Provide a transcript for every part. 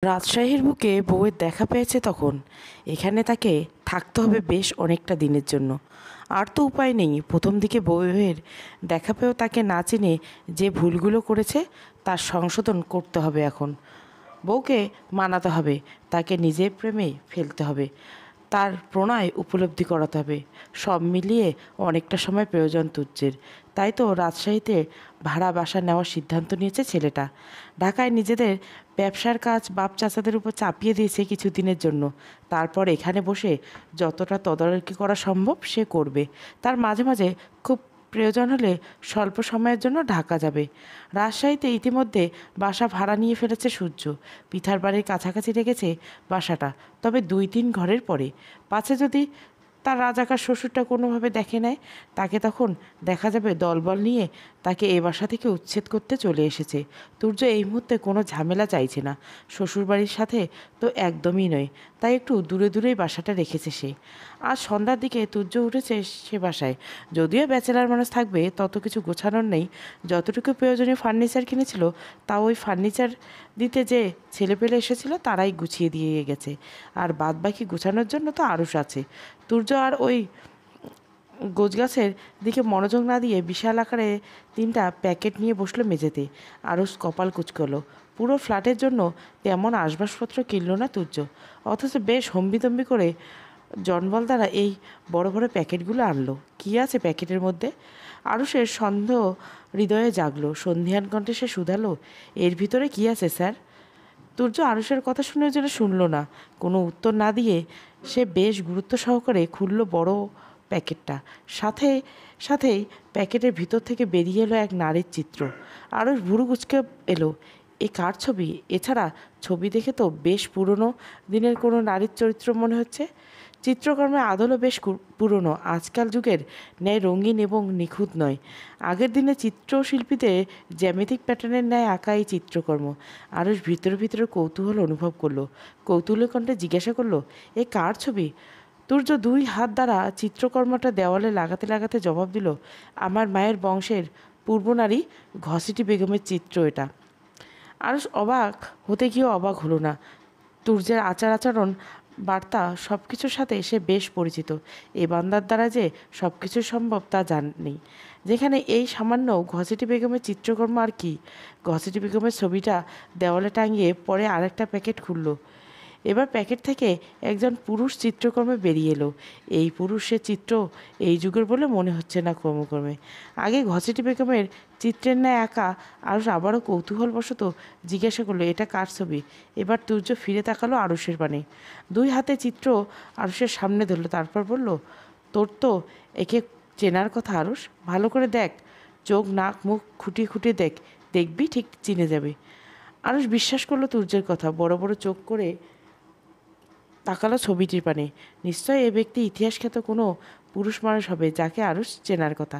রাজশাহীর বুকে বউয়ের দেখা পেয়েছে তখন এখানে তাকে থাকতে হবে বেশ অনেকটা দিনের জন্য। আর তো উপায় নেই, প্রথম দিকে বউয়ের দেখা পেয়েও তাকে না চিনে যে ভুলগুলো করেছে তার সংশোধন করতে হবে। এখন বউকে মানাতে হবে, তাকে নিজের প্রেমে ফেলতে হবে, তার প্রণয় উপলব্ধি করাতে হবে। সব মিলিয়ে অনেকটা সময় প্রয়োজন তুজ্জের। তাই তো রাজশাহীতে ভাড়া বাসা নেওয়ার সিদ্ধান্ত নিয়েছে ছেলেটা। ঢাকায় নিজেদের ব্যবসার কাজ বাপ চাচাদের উপর চাপিয়ে দিয়েছে কিছুদিনের জন্য। তারপর এখানে বসে যতটা তদারকি করা সম্ভব সে করবে। তার মাঝে মাঝে খুব প্রয়োজন হলে স্বল্প সময়ের জন্য ঢাকা যাবে। রাজশাহীতে ইতিমধ্যে বাসা ভাড়া নিয়ে ফেলেছে সূর্য। পিঠার বাড়ির কাছাকাছি রেখেছে বাসাটা, তবে 2-3 ঘরের পরে। পাছে যদি তার রাজাকার শ্বশুরটা কোনোভাবে দেখে নেয়, তাকে তখন দেখা যাবে দলবল নিয়ে তাকে এ বাসা থেকে উচ্ছেদ করতে চলে এসেছে। তুর্য এই মুহূর্তে কোনো ঝামেলা চাইছে না, শ্বশুরবাড়ির সাথে তো একদমই নয়। তাই একটু দূরে দূরেই বাসাটা রেখেছে সে। আজ সন্ধ্যার দিকে তুর্য উঠেছে সে বাসায়। যদিও ব্যাচেলার মানুষ থাকবে, তত কিছু গোছানোর নেই। যতটুকু প্রয়োজনীয় ফার্নিচার কিনেছিল তা ওই ফার্নিচার দিতে যে ছেলেপেলে এসেছিল তারাই গুছিয়ে দিয়ে গেছে। আর বাদ বাকি গোছানোর জন্য তো আরুষ আছে। তুর্য আর ওই গোছগাছের দিকে মনোযোগ না দিয়ে বিশাল আকারে 3টা প্যাকেট নিয়ে বসলো মেঝেতে। আরুষ কপাল কুঁচকলো। পুরো ফ্ল্যাটের জন্য তেমন আসবাবপত্র কিনল না তুর্য, অথচ বেশ হম্বিতম্বি করে জনবল দ্বারা এই বড় বড় প্যাকেটগুলো আনলো। কী আছে প্যাকেটের মধ্যে? আরুষের সন্দেহ হৃদয়ে জাগলো। সন্ধিয়ান কণ্ঠে সে শুধালো, এর ভিতরে কী আছে স্যার? তুর্য আরুষের কথা শুনল না। কোনো উত্তর না দিয়ে সে বেশ গুরুত্ব সহকারে খুলল বড় প্যাকেটটা। সাথেই প্যাকেটের ভিতর থেকে বেরিয়ে এলো এক নারীর চিত্র। আরুষ ভুরু কুঁচকে এলো। এ কার ছবি? এছাড়া ছবি দেখে তো বেশ পুরনো দিনের কোনো নারীর চরিত্র মনে হচ্ছে। চিত্রকর্মের আদলও বেশ পুরনো, আজকাল যুগের ন্যায় রঙিন এবং নিখুঁত নয়। আগের দিনে চিত্রশিল্পীদের জ্যামিতিক প্যাটার্নের ন্যায় আঁকা এই চিত্রকর্ম। আরুষ ভিতরে ভিতরে কৌতূহল অনুভব করলো। কৌতূহলের কণ্ঠে জিজ্ঞাসা করলো, এ কার ছবি? তুর্য 2 হাত দ্বারা চিত্রকর্মটা দেওয়ালে লাগাতে লাগাতে জবাব দিল, আমার মায়ের বংশের পূর্বনারী ঘসিটি বেগমের চিত্র এটা। আরুষ অবাক হতে গিয়েও অবাক হলো না। তুর্যের আচার আচরণ বার্তা সব কিছুর সাথে সে বেশ পরিচিত। এই বান্দার দ্বারা যে সব কিছু সম্ভব তা জানেনি। যেখানে এই সামান্য ঘসিটি বেগমের চিত্রকর্ম আর কি। ঘসিটি বেগমের ছবিটা দেওয়ালে টাঙিয়ে পরে আরেকটা প্যাকেট খুলল। এবার প্যাকেট থেকে একজন পুরুষ চিত্রকর্মে বেরিয়ে এলো। এই পুরুষের চিত্র এই যুগের বলে মনে হচ্ছে না ক্রমক্রমে। আগে ঘসিটি বেগমের চিত্রের ন্যায় আঁকা। আরুষ আবারও কৌতূহলবশত জিজ্ঞাসা করলো, এটা কার ছবি? এবার তুর্য ফিরে তাকালো আরুষের পানে। 2 হাতে চিত্র আরুষের সামনে ধরলো, তারপর বলল, তোর তো একে চেনার কথা আরুষ, ভালো করে দেখ, চোখ নাক মুখ খুঁটিয়ে খুঁটিয়ে দেখ, দেখবি ঠিক চিনে যাবে। আরুষ বিশ্বাস করলো তুর্যের কথা। বড় বড় চোখ করে তাকালো ছবিটির পানে। নিশ্চয় এ ব্যক্তি ইতিহাসখ্যাত কোনো পুরুষ মানুষ হবে যাকে আরুষ চেনার কথা।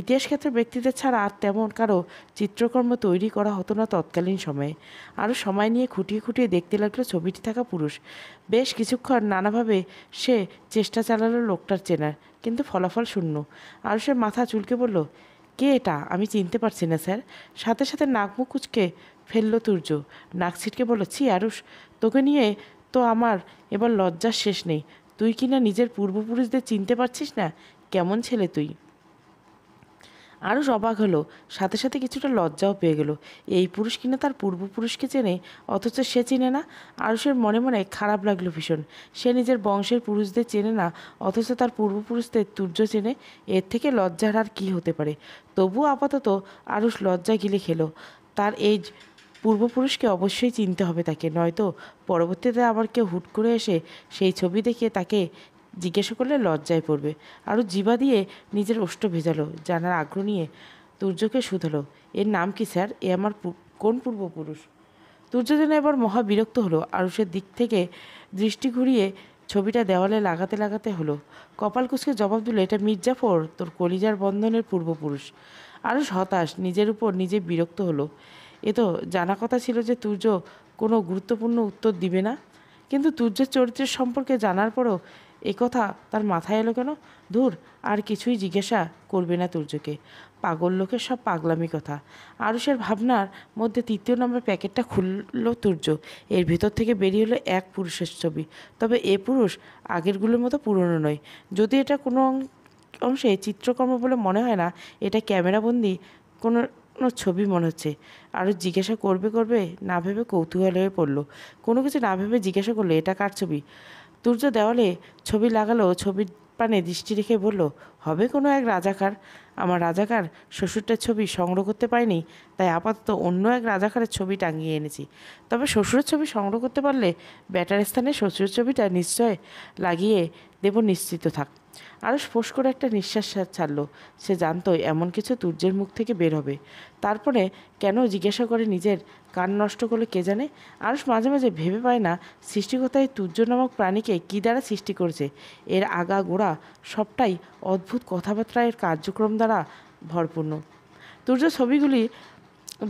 ইতিহাসখ্যাত ব্যক্তিদের ছাড়া আর তেমন কারো চিত্রকর্ম তৈরি করা হতো না তৎকালীন সময়ে। আরও সময় নিয়ে খুঁটিয়ে খুঁটিয়ে দেখতে লাগলো ছবিটি থাকা পুরুষ। বেশ কিছুক্ষণ নানাভাবে সে চেষ্টা চালালো লোকটার চেনার, কিন্তু ফলাফল শূন্য। আরুষের মাথা চুলকে বলল, কে এটা? আমি চিনতে পারছি না স্যার। সাথে সাথে নাক মুখ কুঁচকে ফেললো তুর্য। নাক ছিটকে বলল, ছি আরুষ, তোকে নিয়ে তো আমার এবার লজ্জার শেষ নেই। তুই কি না নিজের পূর্বপুরুষদের চিনতে পারছিস না? কেমন ছেলে তুই! আরুষ অবাক হলো, সাথে সাথে কিছুটা লজ্জাও পেয়ে গেল। এই পুরুষ কিনা তার পূর্বপুরুষকে চেনে, অথচ সে চিনে না। আরুষের মনে মনে খারাপ লাগলো ভীষণ। সে নিজের বংশের পুরুষদের চেনে না, অথচ তার পূর্বপুরুষদের তুর্য চেনে। এর থেকে লজ্জার আর কী হতে পারে? তবুও আপাতত আরুষ লজ্জা গিলে খেলো। তার এই পূর্বপুরুষকে অবশ্যই চিনতে হবে তাকে, নয়তো পরবর্তীতে আবার কেউ হুট করে এসে সেই ছবি দেখে তাকে জিজ্ঞাসা করলে লজ্জায় পড়বে। আরও জিভা দিয়ে নিজের ওষ্ঠ ভেজালো, জানার আগ্রহ নিয়ে তুর্যকে শুধালো, এর নাম কি স্যার? এ আমার কোন পূর্বপুরুষ? তুর্য যেন এবার মহা বিরক্ত হলো। আরুষের দিক থেকে দৃষ্টি ঘুরিয়ে ছবিটা দেওয়ালে লাগাতে লাগাতে হলো। কপাল কুঁচকে জবাব দিল, এটা মির্জাফর, তোর কলিজার বন্ধনের পূর্বপুরুষ। আরুষ হতাশ, নিজের উপর নিজে বিরক্ত হলো। এ তো জানা কথা ছিল যে তুর্য কোনো গুরুত্বপূর্ণ উত্তর দিবে না, কিন্তু তুর্যের চরিত্রের সম্পর্কে জানার পরও এ কথা তার মাথায় এলো কেন? ধুর, আর কিছুই জিজ্ঞাসা করবে না তুর্যকে। পাগল লোকের সব পাগলামি কথা। আরুষের ভাবনার মধ্যে 3য় নম্বর প্যাকেটটা খুলল তুর্য। এর ভেতর থেকে বেরিয়ে হলো এক পুরুষের ছবি। তবে এ পুরুষ আগেরগুলোর মতো পুরনো নয়। যদি এটা কোনো অংশে চিত্রকর্ম বলে মনে হয় না, এটা ক্যামেরাবন্দি কোনো ছবি মনে হচ্ছে। আরও জিজ্ঞাসা করবে না ভেবে কৌতূহল হয়ে পড়ল। কোনো কিছু না ভেবে জিজ্ঞাসা করলো, এটা কার ছবি? তুর্য দেওয়ালে ছবি লাগালো, ছবির পানে দৃষ্টি রেখে বলল, হবে কোনো এক রাজাকার। আমার রাজাকার শ্বশুরটার ছবি সংগ্রহ করতে পারিনি, তাই আপাতত অন্য এক রাজাকারের ছবি টাঙিয়ে এনেছি। তবে শ্বশুরের ছবি সংগ্রহ করতে পারলে ব্যাটার স্থানে শ্বশুরের ছবিটা নিশ্চয় লাগিয়ে দেব, নিশ্চিত থাক। আরও ফোঁস করে একটা নিঃশ্বাস ছাড়ল। সে জানতো এমন কিছু তুর্যের মুখ থেকে বের হবে। তারপরে কেন জিজ্ঞাসা করে নিজের কান নষ্ট করলে কে জানে। আরুষ মাঝে মাঝে ভেবে পায় না সৃষ্টিকর্তায় তুর্য নামক প্রাণীকে কী দ্বারা সৃষ্টি করেছে। এর আগা গোড়া সবটাই অদ্ভুত কথাবার্তার কার্যক্রম দ্বারা ভরপূর্ণ। তুর্য ছবিগুলি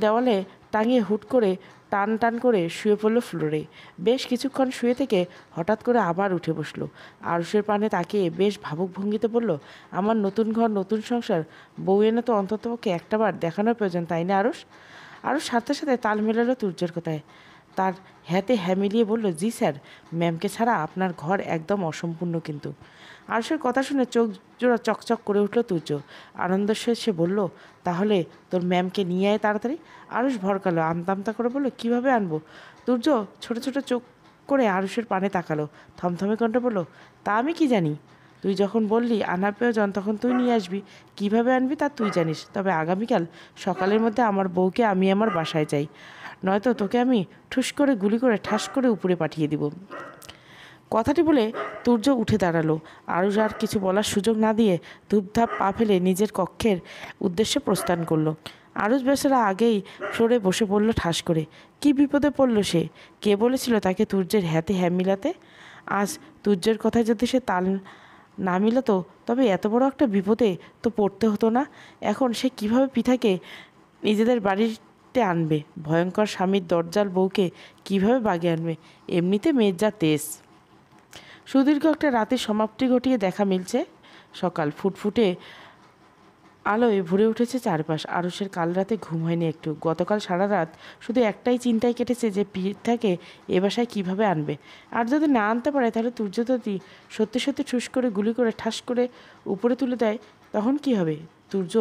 দেওয়ালে টাঙিয়ে হুট করে টান টান করে শুয়ে পড়ল ফ্লোরে। বেশ কিছুক্ষণ শুয়ে থেকে হঠাৎ করে আবার উঠে বসলো। আরুষের পানে তাকিয়ে বেশ ভাবুক ভঙ্গিতে বলল, আমার নতুন ঘর, নতুন সংসার, বউ এনে তো অন্ততপক্ষে একটাবার দেখানোর প্রয়োজন, তাই না আরুষ? আরুষ সাথে সাথে তাল মেলালো তুর্যের কথায়। তার হ্যাঁতে হ্যাঁ মিলিয়ে বলল, জি স্যার, ম্যামকে ছাড়া আপনার ঘর একদম অসম্পূর্ণ। কিন্তু আরুষের কথা শুনে চোখ জোড়া চকচক করে উঠল তুর্য। আনন্দের সহিত সে বলল, তাহলে তোর ম্যামকে নিয়ে আয় তাড়াতাড়ি। আরুষ ভরকালো, আমতা আমতা করে বলল, কীভাবে আনবো? তুর্য ছোট ছোট চোখ করে আরুষের পানে তাকালো, থমথমে কণ্ঠে বলল, তা আমি কি জানি? তুই যখন বললি আনার প্রয়োজন, তখন তুই নিয়ে আসবি। কিভাবে আনবি তা তুই জানিস। তবে আগামীকাল সকালের মধ্যে আমার বউকে আমি আমার বাসায় চাই, নয়তো তোকে আমি ঠুস করে গুলি করে ঠাস করে উপরে পাঠিয়ে দিব। কথাটি বলে তুর্য উঠে দাঁড়ালো। আরুষ আর কিছু বলার সুযোগ না দিয়ে ধূপধাপ পা ফেলে নিজের কক্ষের উদ্দেশ্যে প্রস্থান করলো। আরুষ বেচারা আগেই ফ্লোরে বসে পড়ল ঠাস করে। কি বিপদে পড়ল সে? কে বলেছিল তাকে তুর্যের হ্যাতে হ্যাঁ মিলাতে? আজ তুর্যের কথায় যদি সে তাল না মিলাতো, তবে এত বড় একটা বিপদে তো পড়তে হতো না। এখন সে কিভাবে পিঠাকে নিজেদের বাড়িতে আনবে? ভয়ঙ্কর স্বামীর দরজাল বউকে কিভাবে বাগে আনবে? এমনিতে মেয়ের যা তেজ। সুদীর্ঘ একটা রাতের সমাপ্তি ঘটিয়ে দেখা মিলছে সকাল। ফুটফুটে আলোয় ভরে উঠেছে চারপাশ। আরুষের কাল রাতে ঘুম হয়নি একটু। গতকাল সারা রাত শুধু একটাই চিন্তায় কেটেছে যে পিঠাকে এ বাসায় কীভাবে আনবে। আর যদি না আনতে পারে, তাহলে তুর্য যদি সত্যি সত্যি ঠুস করে গুলি করে ঠাস করে উপরে তুলে দেয়, তখন কি হবে? তুর্য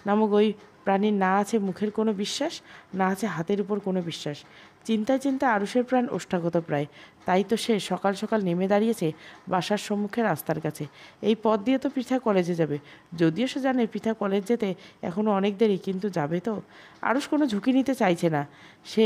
নামক ওই প্রাণীর না আছে মুখের কোনো বিশ্বাস, না আছে হাতের উপর কোনো বিশ্বাস। চিন্তায় চিন্তায় আরুষের প্রাণ ওষ্ঠাগত প্রায়। তাই তো সে সকাল সকাল নেমে দাঁড়িয়েছে বাসার সম্মুখে রাস্তার কাছে। এই পথ দিয়ে তো পৃথা কলেজে যাবে। যদিও সে জানে পৃথা কলেজ যেতে এখনও অনেক দেরি, কিন্তু যাবে তো। আরুষ কোনো ঝুঁকি নিতে চাইছে না। সে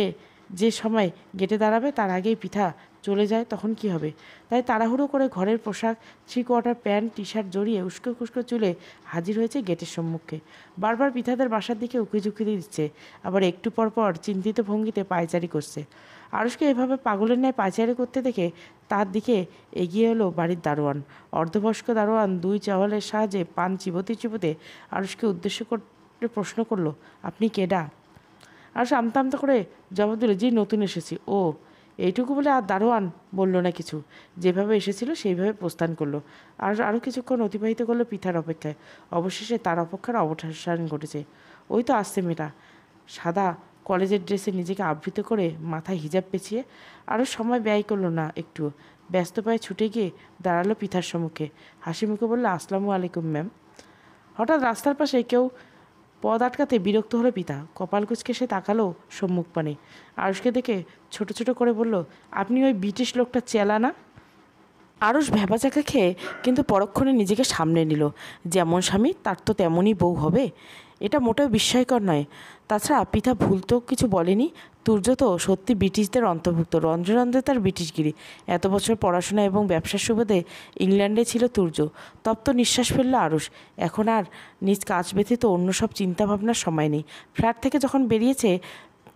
যে সময় গেটে দাঁড়াবে তার আগেই পৃথা চলে যায়, তখন কি হবে? তাই তাড়াহুড়ো করে ঘরের পোশাক, 3 কোয়ার্টার প্যান্ট, টি শার্ট জড়িয়ে উস্কো খুস্কো চুলে হাজির হয়েছে গেটের সম্মুখে। বারবার পৃথাদের বাসার দিকে উকি ঝুঁকি দিচ্ছে, আবার একটু পর পর চিন্তিত ভঙ্গিতে পায়চারি করছে। আরুষকে এভাবে পাগলের ন্যায় পায়চারি করতে দেখে তার দিকে এগিয়ে এলো বাড়ির দারোয়ান। অর্ধবয়স্ক দারোয়ান 2 চাওয়ালের সাহায্যে পান চিবোতে চিবোতে আরুষকে উদ্দেশ্য করে প্রশ্ন করলো, আপনি কেডা? আরুষ আমতা আমতা করে জবাব দিল, জি, নতুন এসেছি। ও, এইটুকু বলে আর দারোয়ান বলল না কিছু। যেভাবে এসেছিল সেইভাবে প্রস্থান করলো। আর আরও কিছুক্ষণ অতিবাহিত করলো পৃথার অপেক্ষায়। অবশেষে তার অপেক্ষার অবসান ঘটেছে। ওই তো আসছে মেয়েটা, সাদা কলেজের ড্রেসে নিজেকে আবৃত করে, মাথায় হিজাব পেঁচিয়ে। আরও সময় ব্যয় করলো না একটু। ব্যস্ত পায়ে ছুটে গিয়ে দাঁড়ালো পৃথার সম্মুখে। হাসি মুখে বললো, আসসালামু আলাইকুম ম্যাম। হঠাৎ রাস্তার পাশে কেউ পথ আটকাতে বিরক্ত হলো পিতা। কপাল কুঁচকে সে তাকালো সম্মুখ পানে। আরুষকে দেখে ছোট ছোট করে বলল, আপনি ওই ব্রিটিশ লোকটা চেলা না? আরুষ ভ্যাবাচাকা খেয়ে কিন্তু পরক্ষণে নিজেকে সামলে নিল। যেমন স্বামী তার তো তেমনই বউ হবে, এটা মোটেও বিস্ময়কর নয়। তাছাড়া পিতা ভুল তো কিছু বলেনি। তুর্য তো সত্যি ব্রিটিশদের অন্তর্ভুক্ত। রন্ধ্রে রন্ধ্রে তার ব্রিটিশগিরি। এত বছর পড়াশোনা এবং ব্যবসার সুবাদে ইংল্যান্ডে ছিল তুর্য। তপ্ত নিঃশ্বাস ফেলল আরুষ। এখন আর নিজ কাজ ব্যতীত অন্য সব চিন্তাভাবনার সময় নেই। ফ্ল্যাট থেকে যখন বেরিয়েছে,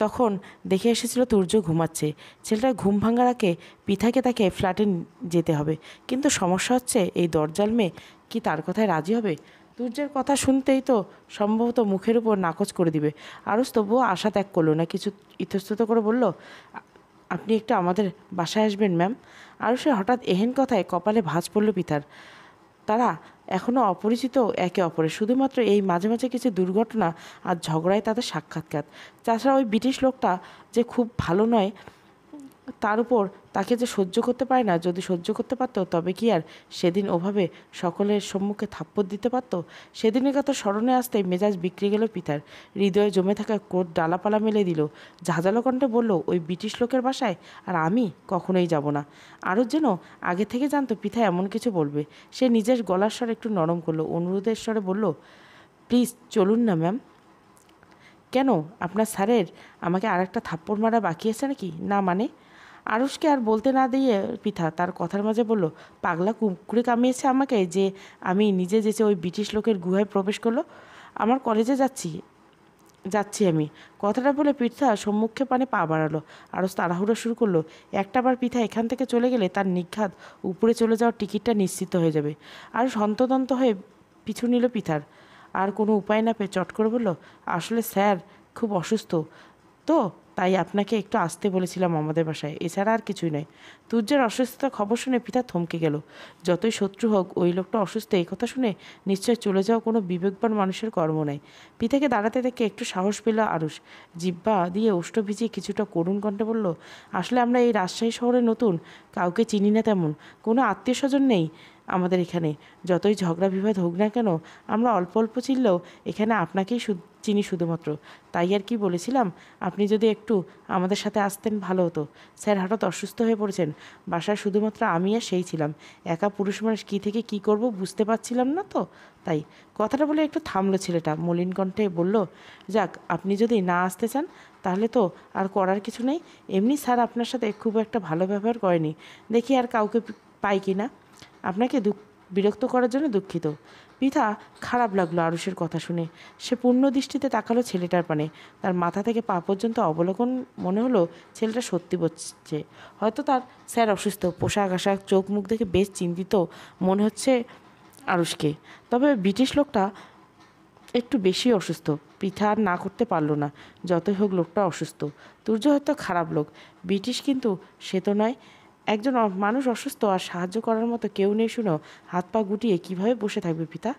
তখন দেখে এসেছিল তুর্য ঘুমাচ্ছে। ছেলেটার ঘুম ভাঙার আগে পিঠাকে তাকে ফ্ল্যাটে যেতে হবে। কিন্তু সমস্যা হচ্ছে, এই দরজাল মেয়ে কি তার কথায় রাজি হবে? তুর্যের কথা শুনতেই তো সম্ভবত মুখের উপর নাকচ করে দিবে। আরুষ তবুও আশা ত্যাগ করলো না। কিছু ইতস্তত করে বলল, আপনি একটু আমাদের বাসায় আসবেন ম্যাম? আরুষের হঠাৎ এহেন কথায় কপালে ভাঁজ পড়ল পিতার। তারা এখনও অপরিচিত একে অপরের, শুধুমাত্র এই মাঝে মাঝে কিছু দুর্ঘটনা আর ঝগড়ায় তাদের সাক্ষাৎকার। তাছাড়া ওই ব্রিটিশ লোকটা যে খুব ভালো নয়, তার উপর তাকে যে সহ্য করতে পারে না। যদি সহ্য করতে পারতো তবে কি আর সেদিন ওভাবে সকলের সম্মুখে থাপ্পড় দিতে পারতো? সেদিনের কথা স্মরণে আসতেই মেজাজ বিগড়ে গেল পিতার। হৃদয়ে জমে থাকা কোট ডালাপালা মেলে দিল। ঝাঁঝালো কণ্ঠে বলল, ওই ব্রিটিশ লোকের বাসায়? আর আমি কখনোই যাব না। আরও যেন আগে থেকে জানতো পিতা এমন কিছু বলবে। সে নিজের গলার স্বর একটু নরম করলো, অনুরোধের স্বরে বলল, প্লিজ চলুন না ম্যাম। কেন, আপনার স্যারের আমাকে আর একটা থাপ্পড় মারা বাকি আছে নাকি? না মানে? আরুষকে আর বলতে না দিয়ে পিতা তার কথার মাঝে বলল, পাগলা কুকুরে কামিয়েছে আমাকে যে আমি নিজে যেচে ওই ব্রিটিশ লোকের গুহায় প্রবেশ করলো? আমার কলেজে যাচ্ছি আমি। কথাটা বলে পৃথা সম্মুখে পানে পা বাড়ালো। আরও তাড়াহুড়ো শুরু করলো। একটাবার পৃথা এখান থেকে চলে গেলে তার নিঘাত উপরে চলে যাওয়ার টিকিটটা নিশ্চিত হয়ে যাবে। আরও হন্তদন্ত হয়ে পিছু নিল পিথার। আর কোনো উপায় না পেয়ে চট করে বলল, আসলে স্যার খুব অসুস্থ তো, তাই আপনাকে একটু আসতে বলেছিলাম আমাদের বাসায়, এছাড়া আর কিছুই নয়। তুর্যের অসুস্থতার খবর শুনে পিতা থমকে গেল। যতই শত্রু হোক, ওই লোকটা অসুস্থ এই কথা শুনে নিশ্চয় চলে যাওয়া কোনো বিবেকবান মানুষের কর্ম নয়। পিতাকে দাঁড়াতে দেখে একটু সাহস পেল আরুষ। জিহ্বা দিয়ে ওষ্ঠ ভিজিয়ে কিছুটা করুণ কণ্ঠে বলল, আসলে আমরা এই রাজশাহী শহরে নতুন, কাউকে চিনি না তেমন, কোনো আত্মীয় স্বজন নেই আমাদের এখানে। যতই ঝগড়া বিবাদ হোক না কেন, আমরা অল্প অল্প চিনলেও এখানে আপনাকেই চিনি শুধুমাত্র। তাই আর কি বলেছিলাম, আপনি যদি একটু আমাদের সাথে আসতেন ভালো হতো। স্যার হঠাৎ অসুস্থ হয়ে পড়েছেন, বাসায় শুধুমাত্র আমি আর সেই ছিলাম। একা পুরুষ মানুষ কী থেকে কী করব বুঝতে পারছিলাম না তো, তাই। কথাটা বলে একটু থামলো ছেলেটা, মলিন কণ্ঠে বলল, যাক, আপনি যদি না আসতে চান তাহলে তো আর করার কিছু নেই। এমনি স্যার আপনার সাথে খুব একটা ভালো ব্যবহার করেনি, দেখি আর কাউকে পাই কি না। আপনাকে বিরক্ত করার জন্য দুঃখিত। পৃথা খারাপ লাগলো আরুষের কথা শুনে। সে পূর্ণ দৃষ্টিতে তাকালো ছেলেটার পানে। তার মাথা থেকে পা পর্যন্ত অবলোকন মনে হলো ছেলেটা সত্যি বলছে। হয়তো তার স্যার অসুস্থ, পোশাক আশাক চোখ মুখ দেখে বেশ চিন্তিত মনে হচ্ছে আরুষকে। তবে ব্রিটিশ লোকটা একটু বেশি অসুস্থ। পৃথা আর না করতে পারল না। যতই হোক লোকটা অসুস্থ। তুর্য হয়তো খারাপ লোক, ব্রিটিশ কিন্তু সে তো নয়। একজন মানুষ অসুস্থ আর সাহায্য করার মতো কেউ নেই শুনেও হাত পা গুটিয়ে কীভাবে বসে থাকবে পিতা?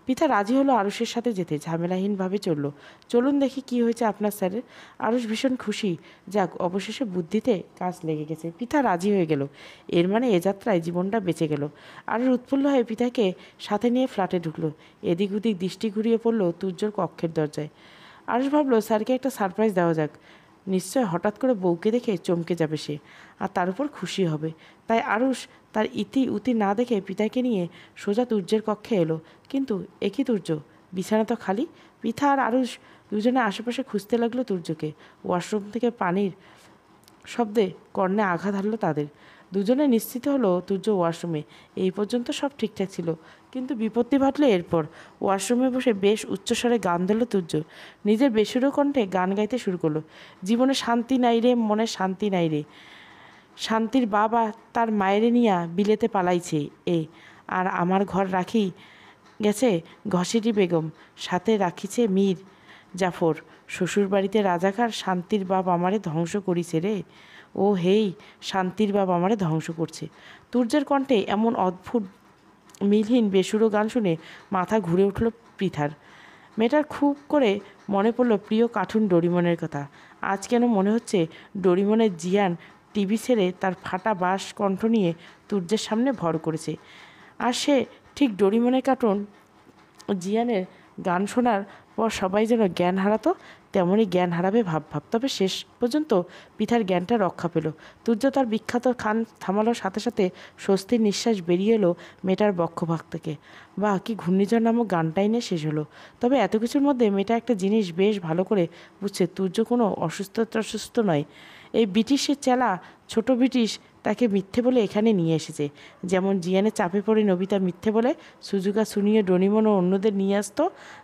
পিতা রাজি হলো আরুষের সাথে যেতে, ঝামেলাহীনভাবে চলল। চলুন দেখি কি হয়েছে আপনার স্যারের। আরুষ ভীষণ খুশি, যাক অবশেষে বুদ্ধিতে কাজ লেগে গেছে। পিতা রাজি হয়ে গেল। এর মানে এ যাত্রায় জীবনটা বেঁচে গেল। আরুষ উৎফুল্ল হয়ে পিতাকে সাথে নিয়ে ফ্ল্যাটে ঢুকলো। এদিক ওদিক দৃষ্টি ঘুরিয়ে পড়লো তুর্যর কক্ষের দরজায়। আরুষ ভাবলো স্যারকে একটা সারপ্রাইজ দেওয়া যাক। নিশ্চয় হঠাৎ করে বউকে দেখে চমকে যাবে সে, আর তার উপর খুশি হবে। তাই আরুষ তার ইতি উতি না দেখে পিতাকে নিয়ে সোজা তুর্যের কক্ষে এলো। কিন্তু একই তুর্য, বিছানা তো খালি। পিতা আর আরুষ দুজনে আশেপাশে খুঁজতে লাগলো তুর্যকে। ওয়াশরুম থেকে পানির শব্দে কর্ণে আঘাত হানল তাদের। দুজনে নিশ্চিত হলো তুর্য ওয়াশরুমে। এই পর্যন্ত সব ঠিকঠাক ছিল, কিন্তু বিপত্তি ঘটল এরপর। ওয়াশরুমে বসে বেশ উচ্চস্বরে গান ধরল তুর্য। নিজের বেসুরো কণ্ঠে গান গাইতে শুরু করলো। জীবনে শান্তি নাই রে, মনে শান্তি নাই রে, শান্তির বাবা তার মায়েরে নিয়া বিলেতে পালাইছে এ, আর আমার ঘর রাখি গেছে ঘসেটি বেগম, সাথে রাখিছে মীর জাফর। শ্বশুরবাড়িতে রাজাকার, শান্তির বাপ আমারে ধ্বংস করিছে রে। ও হেই, শান্তির বাপ আমারে ধ্বংস করছে। তুর্যের কণ্ঠে এমন অদ্ভুত মিলহীন বেসুরো গান শুনে মাথা ঘুরে উঠল পৃথার। মেয়েটার খুব করে মনে পড়ল প্রিয় কার্টুন ডোরিমনের কথা। আজ কেন মনে হচ্ছে ডোরিমনের জিয়ান টিভি ছেড়ে তার ফাটা বাঁশ কণ্ঠ নিয়ে তুর্যের সামনে ভর করেছে। আর সে ঠিক ডোরিমনের কার্টুন জিয়ানের গান শোনার পর সবাই যেন জ্ঞান হারাতো, তেমনই জ্ঞান হারাবে ভাব। তবে শেষ পর্যন্ত পিঠার জ্ঞানটা রক্ষা পেল। তুর্য তার বিখ্যাত খান থামানোর সাথে সাথে স্বস্তির নিঃশ্বাস বেরিয়ে এলো মেয়েটার বক্ষভাগ থেকে। বা কি ঘূর্ণিঝড় নামক গানটাই নিয়ে শেষ হলো। তবে এত কিছুর মধ্যে মেয়েটা একটা জিনিস বেশ ভালো করে বুঝছে, তুর্য কোনো অসুস্থ নয়। এই ব্রিটিশের চেলা ছোট ব্রিটিশ তাকে মিথ্যে বলে এখানে নিয়ে এসেছে। যেমন জিয়ানের চাপে পড়ে নবিতা মিথ্যে বলে সুজুকা শুনিয়ে ডোরিমন ও অন্যদের নিয়ে আসতো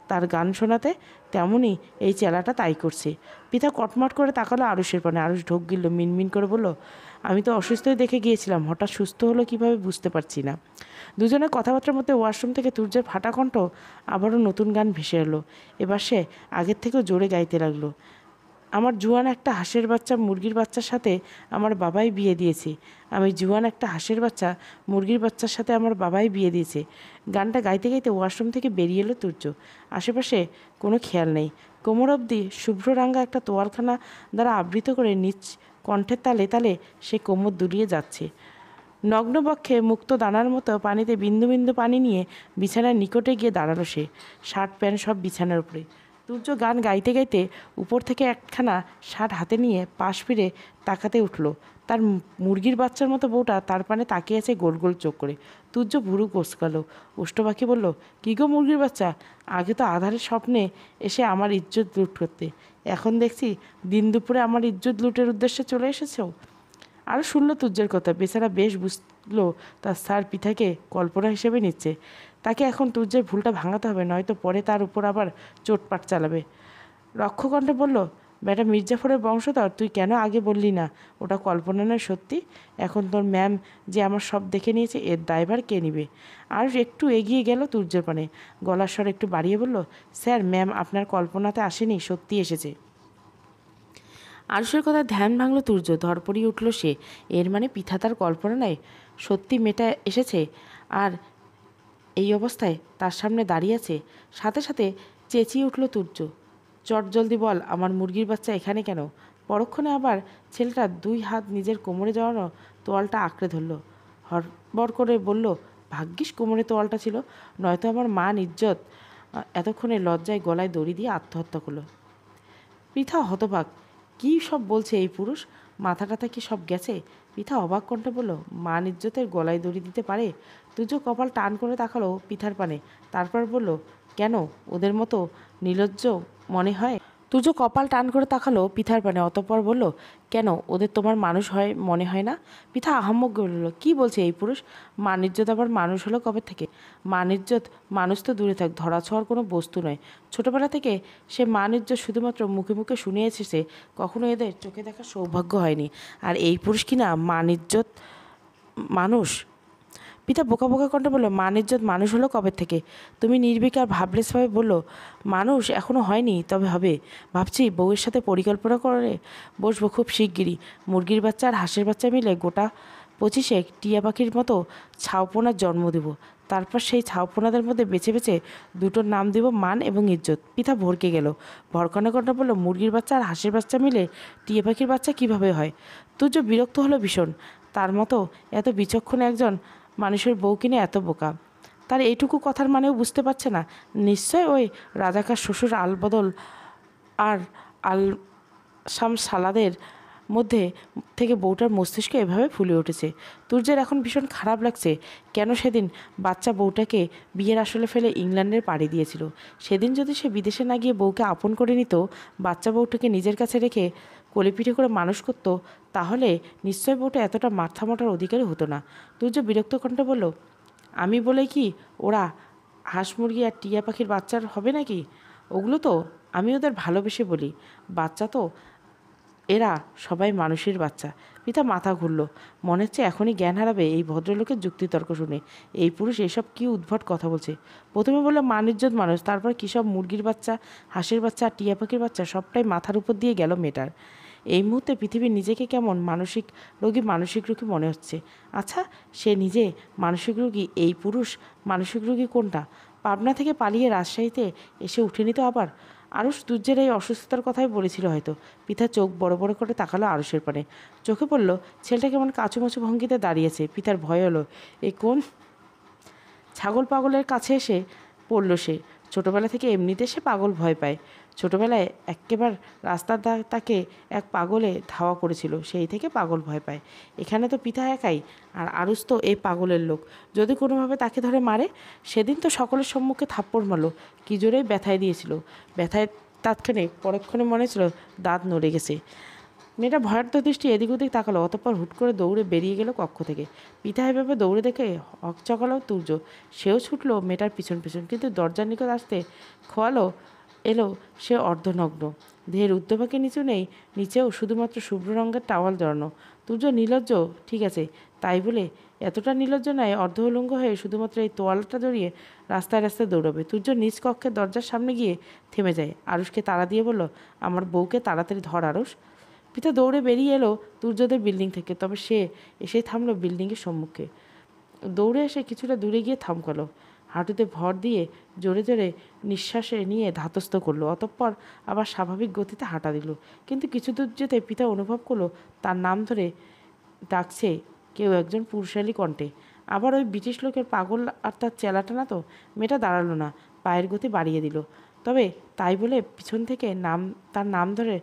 তার গান শোনাতে, তেমনই এই চেলাটা তাই করছে। পিতা কটমট করে তাকালো আরুষের পানে। আরুষ ঢোক গিলল, মিনমিন করে বলল, আমি তো অসুস্থই দেখে গিয়েছিলাম, হঠাৎ সুস্থ হলো কীভাবে বুঝতে পারছি না। দুজনের কথাবার্তার মধ্যে ওয়াশরুম থেকে তুর্যের ফাটা কণ্ঠ আবারও নতুন গান ভেসে এলো। এবার সে আগের থেকেও জোরে গাইতে লাগলো। আমার জুয়ান একটা হাঁসের বাচ্চা মুরগির বাচ্চার সাথে আমার বাবাই বিয়ে দিয়েছে। আমি জুয়ান একটা হাঁসের বাচ্চা মুরগির বাচ্চার সাথে আমার বাবাই বিয়ে দিয়েছে। গানটা গাইতে গাইতে ওয়াশরুম থেকে বেরিয়ে এলো তুর্য। আশেপাশে কোনো খেয়াল নেই। কোমর অবধি শুভ্ররাঙ্গা একটা তোয়ালখানা দ্বারা আবৃত করে নিচ কণ্ঠের তালে তালে সে কোমর দুলিয়ে যাচ্ছে। নগ্নবক্ষে মুক্ত দানার মতো পানিতে বিন্দু বিন্দু পানি নিয়ে বিছানার নিকটে গিয়ে দাঁড়ালো সে। শার্ট প্যান্ট সব বিছানার উপরে। তুর্য গান গাইতে গাইতে উপর থেকে একখানা শার্ট হাতে নিয়ে পাশ ফিরে তাকাতে উঠল। তার মুরগির বাচ্চার মতো বউটা তার পানে তাকিয়ে আছে গোল গোল চোখ করে। তুর্য ভুরু কোঁচকাল। উষ্ঠ পাখি বলল, কী গো মুরগির বাচ্চা, আগে তো আধারের স্বপ্নে এসে আমার ইজ্জত লুট করতে, এখন দেখছি দিন দুপুরে আমার ইজ্জত লুটের উদ্দেশ্যে চলে এসেছো। আরও শুনল তুর্যের কথা। বেচারা বেশ বুঝলো তার স্যার পিতাকে কল্পনা হিসেবে নিচ্ছে। তাকে এখন তুর্যের ভুলটা ভাঙাতে হবে, নয়তো পরে তার উপর আবার চোটপাট চালাবে। রক্ষকণ্ঠে বলল, বেটা মির্জাফরের বংশধর, তুই কেন আগে বললি না ওটা কল্পনা নয় সত্যি? এখন তোর ম্যাম যে আমার সব দেখে নিয়েছে, এর দায়ভার কে নিবে? আর একটু এগিয়ে গেল তুর্যের পানে, গলার স্বর একটু বাড়িয়ে বলল, স্যার, ম্যাম আপনার কল্পনাতে আসেনি, সত্যি এসেছে। আরুষের কথা ধ্যান ভাঙল তুর্য। ধরপড়িয়ে উঠল সে। এর মানে পিতা তার কল্পনা নয়, সত্যি মেয়েটা এসেছে আর এই অবস্থায় তার সামনে দাঁড়িয়ে আছে। সাথে সাথে চেঁচিয়ে উঠল তুর্য, চট জলদি বল, আমার মুরগির বাচ্চা এখানে কেন? পরক্ষণে আবার ছেলেটা দুই হাত নিজের কোমরে জড়ানো তোয়ালটা আঁকড়ে ধরল। হড়বড় করে বলল, ভাগ্যিস কোমরে তোয়ালটা ছিল, নয়তো আমার মান ইজ্জত। এতক্ষণে লজ্জায় গলায় দড়ি দিয়ে আত্মহত্যা করলো। পৃথা হতবাক। কী সব বলছে এই পুরুষ? মাথা টাথা কি সব গেছে? পৃথা অবাক কণ্ঠে বলল, মান ইজ্জতের গলায় দড়ি দিতে পারে? তুজো কপাল টান করে তাকালো পৃথার পানে, তারপর বলল, কেন ওদের মতো নির্লজ্জ মনে হয়? তুজো কপাল টান করে তাকালো পৃথার পানে, অতঃপর বলল, কেন ওদের তোমার মানুষ হয় মনে হয় না? পৃথা আহাম্মক বলল, কী বলছে এই পুরুষ? মান ইজ্জত আবার মানুষ হলো কবে থেকে? মান ইজ্জত মানুষ তো দূরে থাক, ধরা ছোঁয়ার কোনো বস্তু নয়। ছোটবেলা থেকে সে মান ইজ্জত শুধুমাত্র মুখে মুখে শুনে এসেছে, কখনো এদের চোখে দেখার সৌভাগ্য হয়নি। আর এই পুরুষ কিনা মান ইজ্জত মানুষ? পিতা বোকা বোকা কণ্ঠে বলল, মান ইজ্জত মানুষ হলো কবে থেকে? তুমি নির্বিকার ভাবলেসভাবে বলল, মানুষ এখনও হয়নি, তবে হবে। ভাবছি বউয়ের সাথে পরিকল্পনা করে বসবো খুব শিগগিরই। মুরগির বাচ্চা আর হাঁসের বাচ্চা মিলে গোটা 25 টিয়া পাখির মতো ছাউপোনার জন্ম দেব। তারপর সেই ছাউপোনাদের মধ্যে বেছে বেছে দুটোর নাম দেব মান এবং ইজ্জত। পিতা ভরকে গেল। ভরকানো কণ্ঠে বলল, মুরগির বাচ্চা আর হাঁসের বাচ্চা মিলে টিয়া পাখির বাচ্চা কীভাবে হয়? তুর্য বিরক্ত হলো ভীষণ। তার মতো এত বিচক্ষণ একজন মানুষের বউ কিনে এত বোকা। তার এইটুকু কথার মানেও বুঝতে পারছে না। নিশ্চয় ওই রাজাকার শ্বশুর আলবদল আর আল সালাদের মধ্যে থেকে বউটার মস্তিষ্ক এভাবে ফুলে উঠেছে। তুর্যের এখন ভীষণ খারাপ লাগছে। কেন সেদিন বাচ্চা বউটাকে বিয়ের আসলে ফেলে ইংল্যান্ডের পাড়ি দিয়েছিল? সেদিন যদি সে বিদেশে না গিয়ে বউকে আপন করে নিত, বাচ্চা বউটাকে নিজের কাছে রেখে কোলেপিঠে করে মানুষ করতো, তাহলে নিশ্চয় বউটা এতটা মাথা মোটার অধিকারী হতো না। তুর্য বিরক্ত কণ্ঠে বলল, আমি বলে কি ওরা হাঁস মুরগি আর টিয়া পাখির বাচ্চার হবে নাকি? ওগুলো তো আমি ওদের ভালোবেসে বলি, বাচ্চা তো এরা সবাই মানুষের বাচ্চা। পিতা মাথা ঘুরল। মনে হচ্ছে এখনই জ্ঞান হারাবে এই ভদ্রলোকের যুক্তিতর্ক শুনে। এই পুরুষ এসব কী উদ্ভট কথা বলছে। প্রথমে বললো মান ইজ্জত মানুষ, তারপর কী সব মুরগির বাচ্চা, হাঁসের বাচ্চা আর টিয়া পাখির বাচ্চা, সবটাই মাথার উপর দিয়ে গেল মেয়েটার। এই মুহূর্তে পৃথিবীর নিজেকে কেমন মানসিক রোগী মনে হচ্ছে। আচ্ছা, সে নিজে মানসিক রোগী, এই পুরুষ মানসিক রোগী কোনটা? পাবনা থেকে পালিয়ে রাজশাহীতে এসে উঠেনি তো আবার? আরুষ তুর্যের এই অসুস্থতার কথাই বলেছিল হয়তো। পিতা চোখ বড় বড় করে তাকালো আরুষের পানে। চোখে পড়ল ছেলেটা কেমন কাচুমাচু ভঙ্গিতে দাঁড়িয়েছে। পিতার ভয় হলো, এ কোন ছাগল পাগলের কাছে এসে পড়ল সে। ছোটোবেলা থেকে এমনিতে সে পাগল ভয় পায়। ছোটোবেলায় একেবার রাস্তার তাকে এক পাগলে ধাওয়া করেছিল, সেই থেকে পাগল ভয় পায়। এখানে তো পিতা একাই, আর আরুষ তো এই পাগলের লোক। যদি কোনোভাবে তাকে ধরে মারে, সেদিন তো সকলের সম্মুখে থাপ্পড় মারলো, কী জোরেই ব্যথায় দিয়েছিল। ব্যথায় তাৎক্ষণিক পরক্ষণে মনে ছিল দাঁত নড়ে গেছে। মেয়েটা ভয়ার্থ দৃষ্টি এদিক ওদিক তাকালো, অতঃপর হুট করে দৌড়ে বেরিয়ে গেল কক্ষ থেকে। পিতা এভাবে দৌড়ে দেখে হকচকালো তুর্য। সেও ছুটলো মেয়েটার পিছন পিছন, কিন্তু দরজার নিকট আসতে খোয়ালো এলো সে অর্ধনগ্ন। দেহের উদ্যভাগে নিচু নেই, নিচেও শুধুমাত্র শুভ্র রঙের টাওয়াল জড়ানো। তুর্য নির্লজ্জ, ঠিক আছে, তাই বলে এতটা নির্লজ্জ নয় অর্ধউলঙ্গ হয়ে শুধুমাত্র এই তোয়ালটা জড়িয়ে রাস্তায় রাস্তায় দৌড়বে। তুর্য নিজ কক্ষের দরজার সামনে গিয়ে থেমে যায়। আরুষকে তাড়া দিয়ে বলল, আমার বউকে তাড়াতাড়ি ধর আরুষ। পিতা দৌড়ে বেরিয়ে এলো তুর্যদের বিল্ডিং থেকে, তবে সে এসেই থামলো বিল্ডিংয়ের সম্মুখে। দৌড়ে এসে কিছুটা দূরে গিয়ে থামকালো, হাঁটুতে ভর দিয়ে জোরে জোরে নিঃশ্বাসে নিয়ে ধাতস্থ করলো, অতঃপর আবার স্বাভাবিক গতিতে হাঁটা দিল। কিন্তু কিছু দূর যেতে পিতা অনুভব করলো তার নাম ধরে ডাকছে কেউ একজন পুরুষালী কণ্ঠে। আবার ওই ব্রিটিশ লোকের পাগল আর তার চেলাটা না তো। মেয়েটা দাঁড়ালো না, পায়ের গতি বাড়িয়ে দিল। তবে তাই বলে পিছন থেকে তার নাম ধরে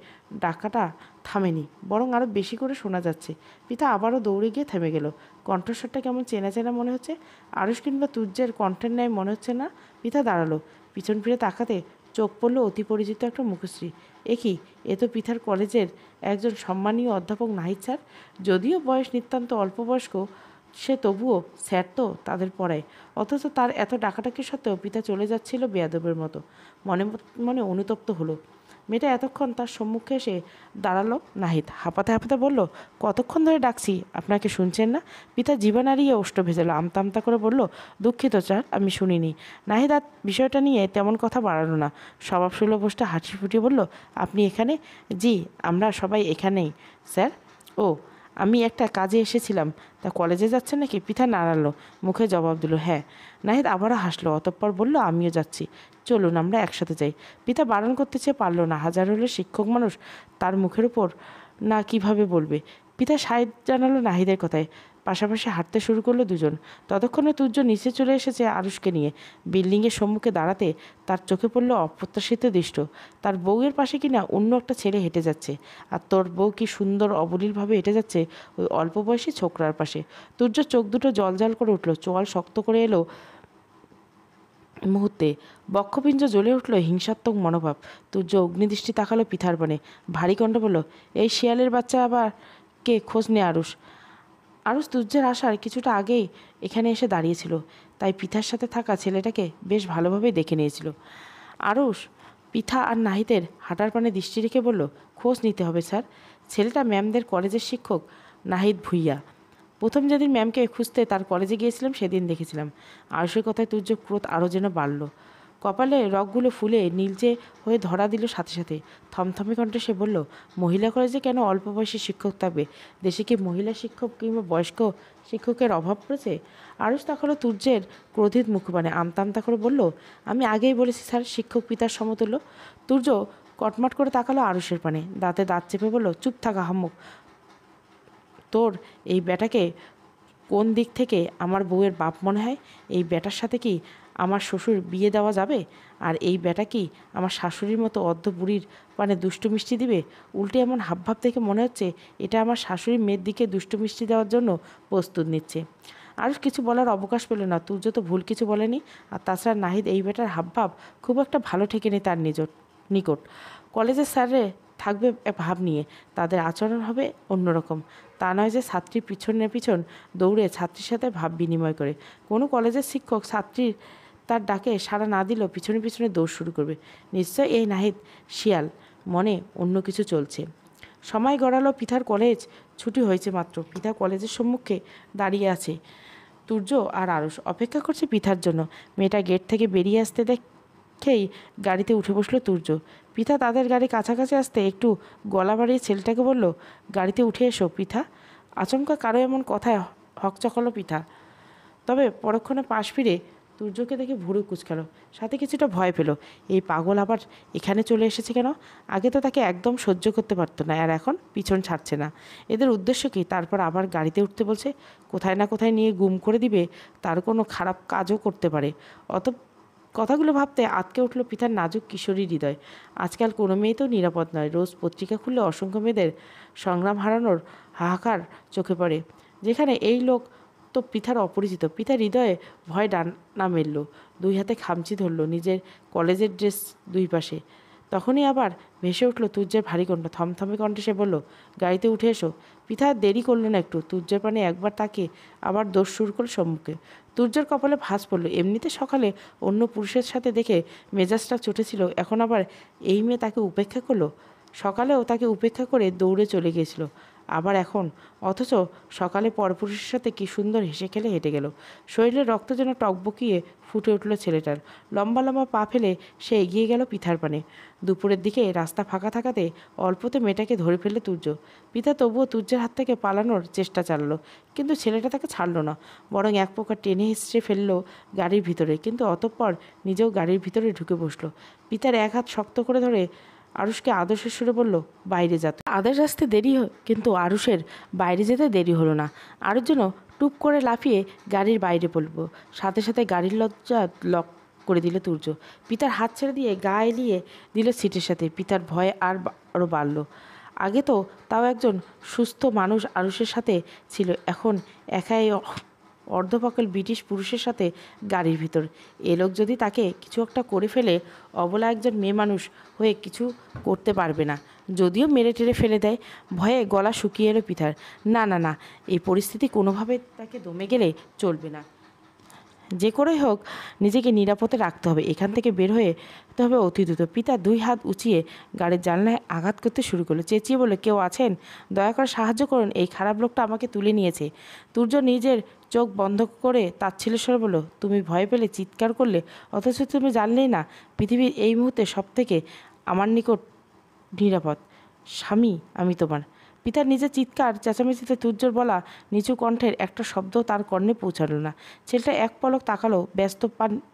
ডাকাটা থামেনি, বরং আরও বেশি করে শোনা যাচ্ছে। পিতা আবারও দৌড়ে গিয়ে থেমে গেল। কণ্ঠস্বরটা কেমন চেনা চেনা মনে হচ্ছে। আরুষ কিংবা তুর্যের কণ্ঠের ন্যায় মনে হচ্ছে না। পিতা দাঁড়ালো, পিছন ফিরে তাকাতে চোখ পড়ল অতি পরিচিত একটা মুখশ্রী। এ কি, এ তো পিতার কলেজের একজন সম্মানীয় অধ্যাপক নাহিদ স্যার। যদিও বয়স নিতান্ত অল্প বয়স্ক, সে তবুও স্যার তো তাদের পড়ায়। অথচ তার এত ডাকাডাকি সত্ত্বেও পিতা চলে যাচ্ছিল বেয়াদবের মতো। মনে মনে অনুতপ্ত হলো। মেয়েটা এতক্ষণ তার সম্মুখে এসে দাঁড়ালো। নাহিদ হাঁপাতে হাঁপাতে বলল, কতক্ষণ ধরে ডাকছি, আপনাকে শুনছেন না? পিতা জীবন হারিয়ে ওষ্ঠ ভেজালো, আমতা আমতা করে বলল, দুঃখিত স্যার, আমি শুনিনি। নাহিদ আর বিষয়টা নিয়ে তেমন কথা বাড়ালো না, স্বভাবসুলভ ওষ্ঠে হাসি ফুটিয়ে বলল, আপনি এখানে? জি, আমরা সবাই এখানেই স্যার। ও, আমি একটা কাজে এসেছিলাম। তা কলেজে যাচ্ছেন নাকি? পিতা নাড়ালো, মুখে জবাব দিল, হ্যাঁ। নাহিদ আবারও হাসলো, অতঃপর বলল, আমিও যাচ্ছি, চলুন আমরা একসাথে যাই। পিতা বারণ করতে চেয়ে পারল না, হাজার হলে শিক্ষক মানুষ, তার মুখের উপর না কিভাবে বলবে। পিতা সায় জানালো নাহিদের কথায়, পাশাপাশি হাঁটতে শুরু করলো দুজন। ততক্ষণে তুর্য নিচে চলে এসেছে আরুষকে নিয়ে। বিল্ডিংয়ের সম্মুখে দাঁড়াতে তার চোখে পড়ল অপ্রত্যাশিত দৃশ্য। তার বউয়ের পাশে কিনা অন্য একটা ছেলে হেঁটে যাচ্ছে, আর তোর বউ কি সুন্দর অবলীলভাবে হেঁটে যাচ্ছে ওই অল্প বয়সী ছোকরার পাশে। তুর্য চোখ দুটো জলজল করে উঠল, চোয়াল শক্ত করে এলো মুহূর্তে। বক্ষপিঞ্জ জ্বলে উঠল হিংসাত্মক মনোভাব। তুর্য অগ্নিদৃষ্টি তাকালো পিতার পানে, ভারী কণ্ঠ বলল, এই শিয়ালের বাচ্চা আবার কে? খোঁজ নে আরুষ। আরুষ তুর্যের আসার কিছুটা আগেই এখানে এসে দাঁড়িয়েছিল, তাই পিতার সাথে থাকা ছেলেটাকে বেশ ভালোভাবেই দেখে নিয়েছিল। আরুষ পিতা আর নাহিদের হাঁটার পানে দৃষ্টি রেখে বলল, খোঁজ নিতে হবে স্যার। ছেলেটা ম্যামদের কলেজের শিক্ষক নাহিদ ভুইয়া। প্রথম যেদিন ম্যামকে খুঁজতে তার কলেজে গিয়েছিলাম সেদিন দেখেছিলাম। আরুষের কথায় তুর্য ক্রোধ আরও যেন বাড়ল। কপালে রগগুলো ফুলে নীলচে হয়ে ধরা দিল সাথে সাথে। থমথমে কণ্ঠে সে বলল, মহিলা কলেজে কেন অল্প বয়সী শিক্ষক থাকবে? দেশে কি মহিলা শিক্ষক কিংবা বয়স্ক শিক্ষকের অভাব পড়েছে? আরুষ তাকালো তুর্যের ক্রোধিত মুখপানে, আমতা আমতা করে বলল, আমি আগেই বলেছি স্যার, শিক্ষক পিতার সমতুল্য। তুর্য কটমট করে তাকালো আরুষের পানে, দাঁতে দাঁত চেপে বলল, চুপ থাকা হাম্মুক। তোর এই বেটাকে কোন দিক থেকে আমার বউয়ের বাপ মনে হয়? এই বেটার সাথে কি আমার শ্বশুর বিয়ে দেওয়া যাবে? আর এই বেটা কি আমার শাশুড়ির মতো অর্ধ বুড়ির পানে দুষ্টু মিষ্টি দিবে? উল্টে এমন হাবভাব থেকে মনে হচ্ছে এটা আমার শাশুড়ির মেয়ের দিকে দুষ্টু মিষ্টি দেওয়ার জন্য প্রস্তুত নিচ্ছে। আর কিছু বলার অবকাশ পেল না। তুর্য তো ভুল কিছু বলেনি। আর তাছাড়া নাহিদ এই বেটার হাবভাব খুব একটা ভালো ঠেকেনি তার নিকট। কলেজের স্যারে থাকবে ভাব নিয়ে, তাদের আচরণ হবে অন্যরকম। তা নয় যে ছাত্রী পিছনে পিছন দৌড়ে ছাত্রীর সাথে ভাব বিনিময় করে। কোনো কলেজের শিক্ষক ছাত্রীর তার ডাকে সাড়া না দিলেও পিছনে পিছনে দৌড় শুরু করবে। নিশ্চয় এই নাহিদ শিয়াল, মনে অন্য কিছু চলছে। সময় গড়ালো, পিতার কলেজ ছুটি হয়েছে মাত্র। পিতা কলেজের সম্মুখে দাঁড়িয়ে আছে। তুর্য আর আরুষ অপেক্ষা করছে পিতার জন্য। মেয়েটা গেট থেকে বেরিয়ে আসতে দেখেই গাড়িতে উঠে বসলো তুর্য। পিতা তাদের গাড়ি কাছাকাছি আসতে একটু গলা বাড়িয়ে ছেলেটাকে বলল, গাড়িতে উঠে এসো পিতা। আচমকা কারো এমন কথায় হকচকালো পিতা, তবে পরক্ষণে পাশ ফিরে তুর্যকে দেখে ভুরু কুঁচকাল, সাথে কিছুটা ভয় পেল। এই পাগল আবার এখানে চলে এসেছে কেন? আগে তো তাকে একদম সহ্য করতে পারতো না, আর এখন পিছন ছাড়ছে না। এদের উদ্দেশ্য কী? তারপর আবার গাড়িতে উঠতে বলছে। কোথায় না কোথায় নিয়ে গুম করে দিবে, তার কোনো খারাপ কাজও করতে পারে। অত কথাগুলো ভাবতে আটকে উঠল পিতার নাজুক কিশোরী হৃদয়। আজকাল কোনো মেয়েতেও নিরাপদ নয়। রোজ পত্রিকা খুললে অসংখ্য মেয়েদের সংগ্রাম হারানোর হাহাকার চোখে পড়ে, যেখানে এই লোক তো পিতার অপরিচিত। পিতার হৃদয়ে ভয় ডানা মেলল, দুই হাতে খামচি ধরল নিজের কলেজের ড্রেস দুই পাশে। তখনই আবার ভেসে উঠল তুর্যের ভারী কণ্ঠ। থমথমে কণ্ঠে সে বলল, গাড়িতে উঠে এসো। পিতা দেরি করল না একটু। তুর্যের পানে একবার তাকে আবার দৌড় শুরু করল সম্মুখে। তুর্যের কপালে ভাঁজ পড়ল। এমনিতে সকালে অন্য পুরুষের সাথে দেখে মেজাজটা চটেছিল, এখন আবার এই মেয়ে তাকে উপেক্ষা করলো। সকালেও তাকে উপেক্ষা করে দৌড়ে চলে গিয়েছিল। আবার এখন, অথচ সকালে পরপুরুষের সাথে কি সুন্দর হেসে খেলে হেঁটে গেল। শরীরের রক্ত যেন টকবকিয়ে ফুটে উঠল ছেলেটার। লম্বা লম্বা পা ফেলে সে এগিয়ে গেল পিতার পানে। দুপুরের দিকে রাস্তা ফাঁকা থাকাতে অল্পতে মেয়েটাকে ধরে ফেলল তুর্য। পিতা তবুও তুর্যের হাত থেকে পালানোর চেষ্টা চালালো, কিন্তু ছেলেটা তাকে ছাড়লো না, বরং এক প্রকার টেনে হিঁচড়ে ফেললো গাড়ির ভিতরে, কিন্তু অতঃপর নিজেও গাড়ির ভিতরে ঢুকে বসলো। পিতার এক হাত শক্ত করে ধরে আরুষকে আদর্শের সুরে বলল, বাইরে যা। আদেশ আসতে দেরি কিন্তু আরুষের বাইরে যেতে দেরি হলো না। আরুর জন্য টুপ করে লাফিয়ে গাড়ির বাইরে পড়ব, সাথে সাথে গাড়ির দরজা লক করে দিল তুর্য। পিতার হাত ছেড়ে দিয়ে গা এলিয়ে দিল সিটের সাথে। পিতার ভয় আরও বাড়ল। আগে তো তাও একজন সুস্থ মানুষ আরুষের সাথে ছিল, এখন একাই অর্ধপাকল ব্রিটিশ পুরুষের সাথে গাড়ির ভিতর। এ লোক যদি তাকে কিছু একটা করে ফেলে, অবলা একজন মেয়ে মানুষ হয়ে কিছু করতে পারবে না, যদিও মেরে টেরে ফেলে দেয়। ভয়ে গলা শুকিয়ে এলো পিতার। না না না, এই পরিস্থিতি কোনোভাবে তাকে দমে গেলে চলবে না। যে করেই হোক নিজেকে নিরাপদে রাখতে হবে, এখান থেকে বের হয়ে হবে অতি দ্রুত। পিতা দুই হাত উঁচিয়ে গাড়ির জানলায় আঘাত করতে শুরু করলো, চেঁচিয়ে বলে, কেউ আছেন? দয়া করে সাহায্য করুন, এই খারাপ লোকটা আমাকে তুলে নিয়েছে। তুর্য নিজের চোখ বন্ধ করে তাচ্ছিল্যের স্বরে বলল, তুমি ভয় পেলে চিৎকার করলে, অথচ তুমি জানলেই না পৃথিবীর এই মুহূর্তে সব থেকে আমার নিকট নিরাপদ স্বামী আমি তোমার। পিতার নিজের চিৎকার চেঁচামেচিতে তুর্যর বলা নিচু কণ্ঠের একটা শব্দ তার কর্ণে পৌঁছালো না। ছেলেটা এক পলক তাকালো ব্যস্ত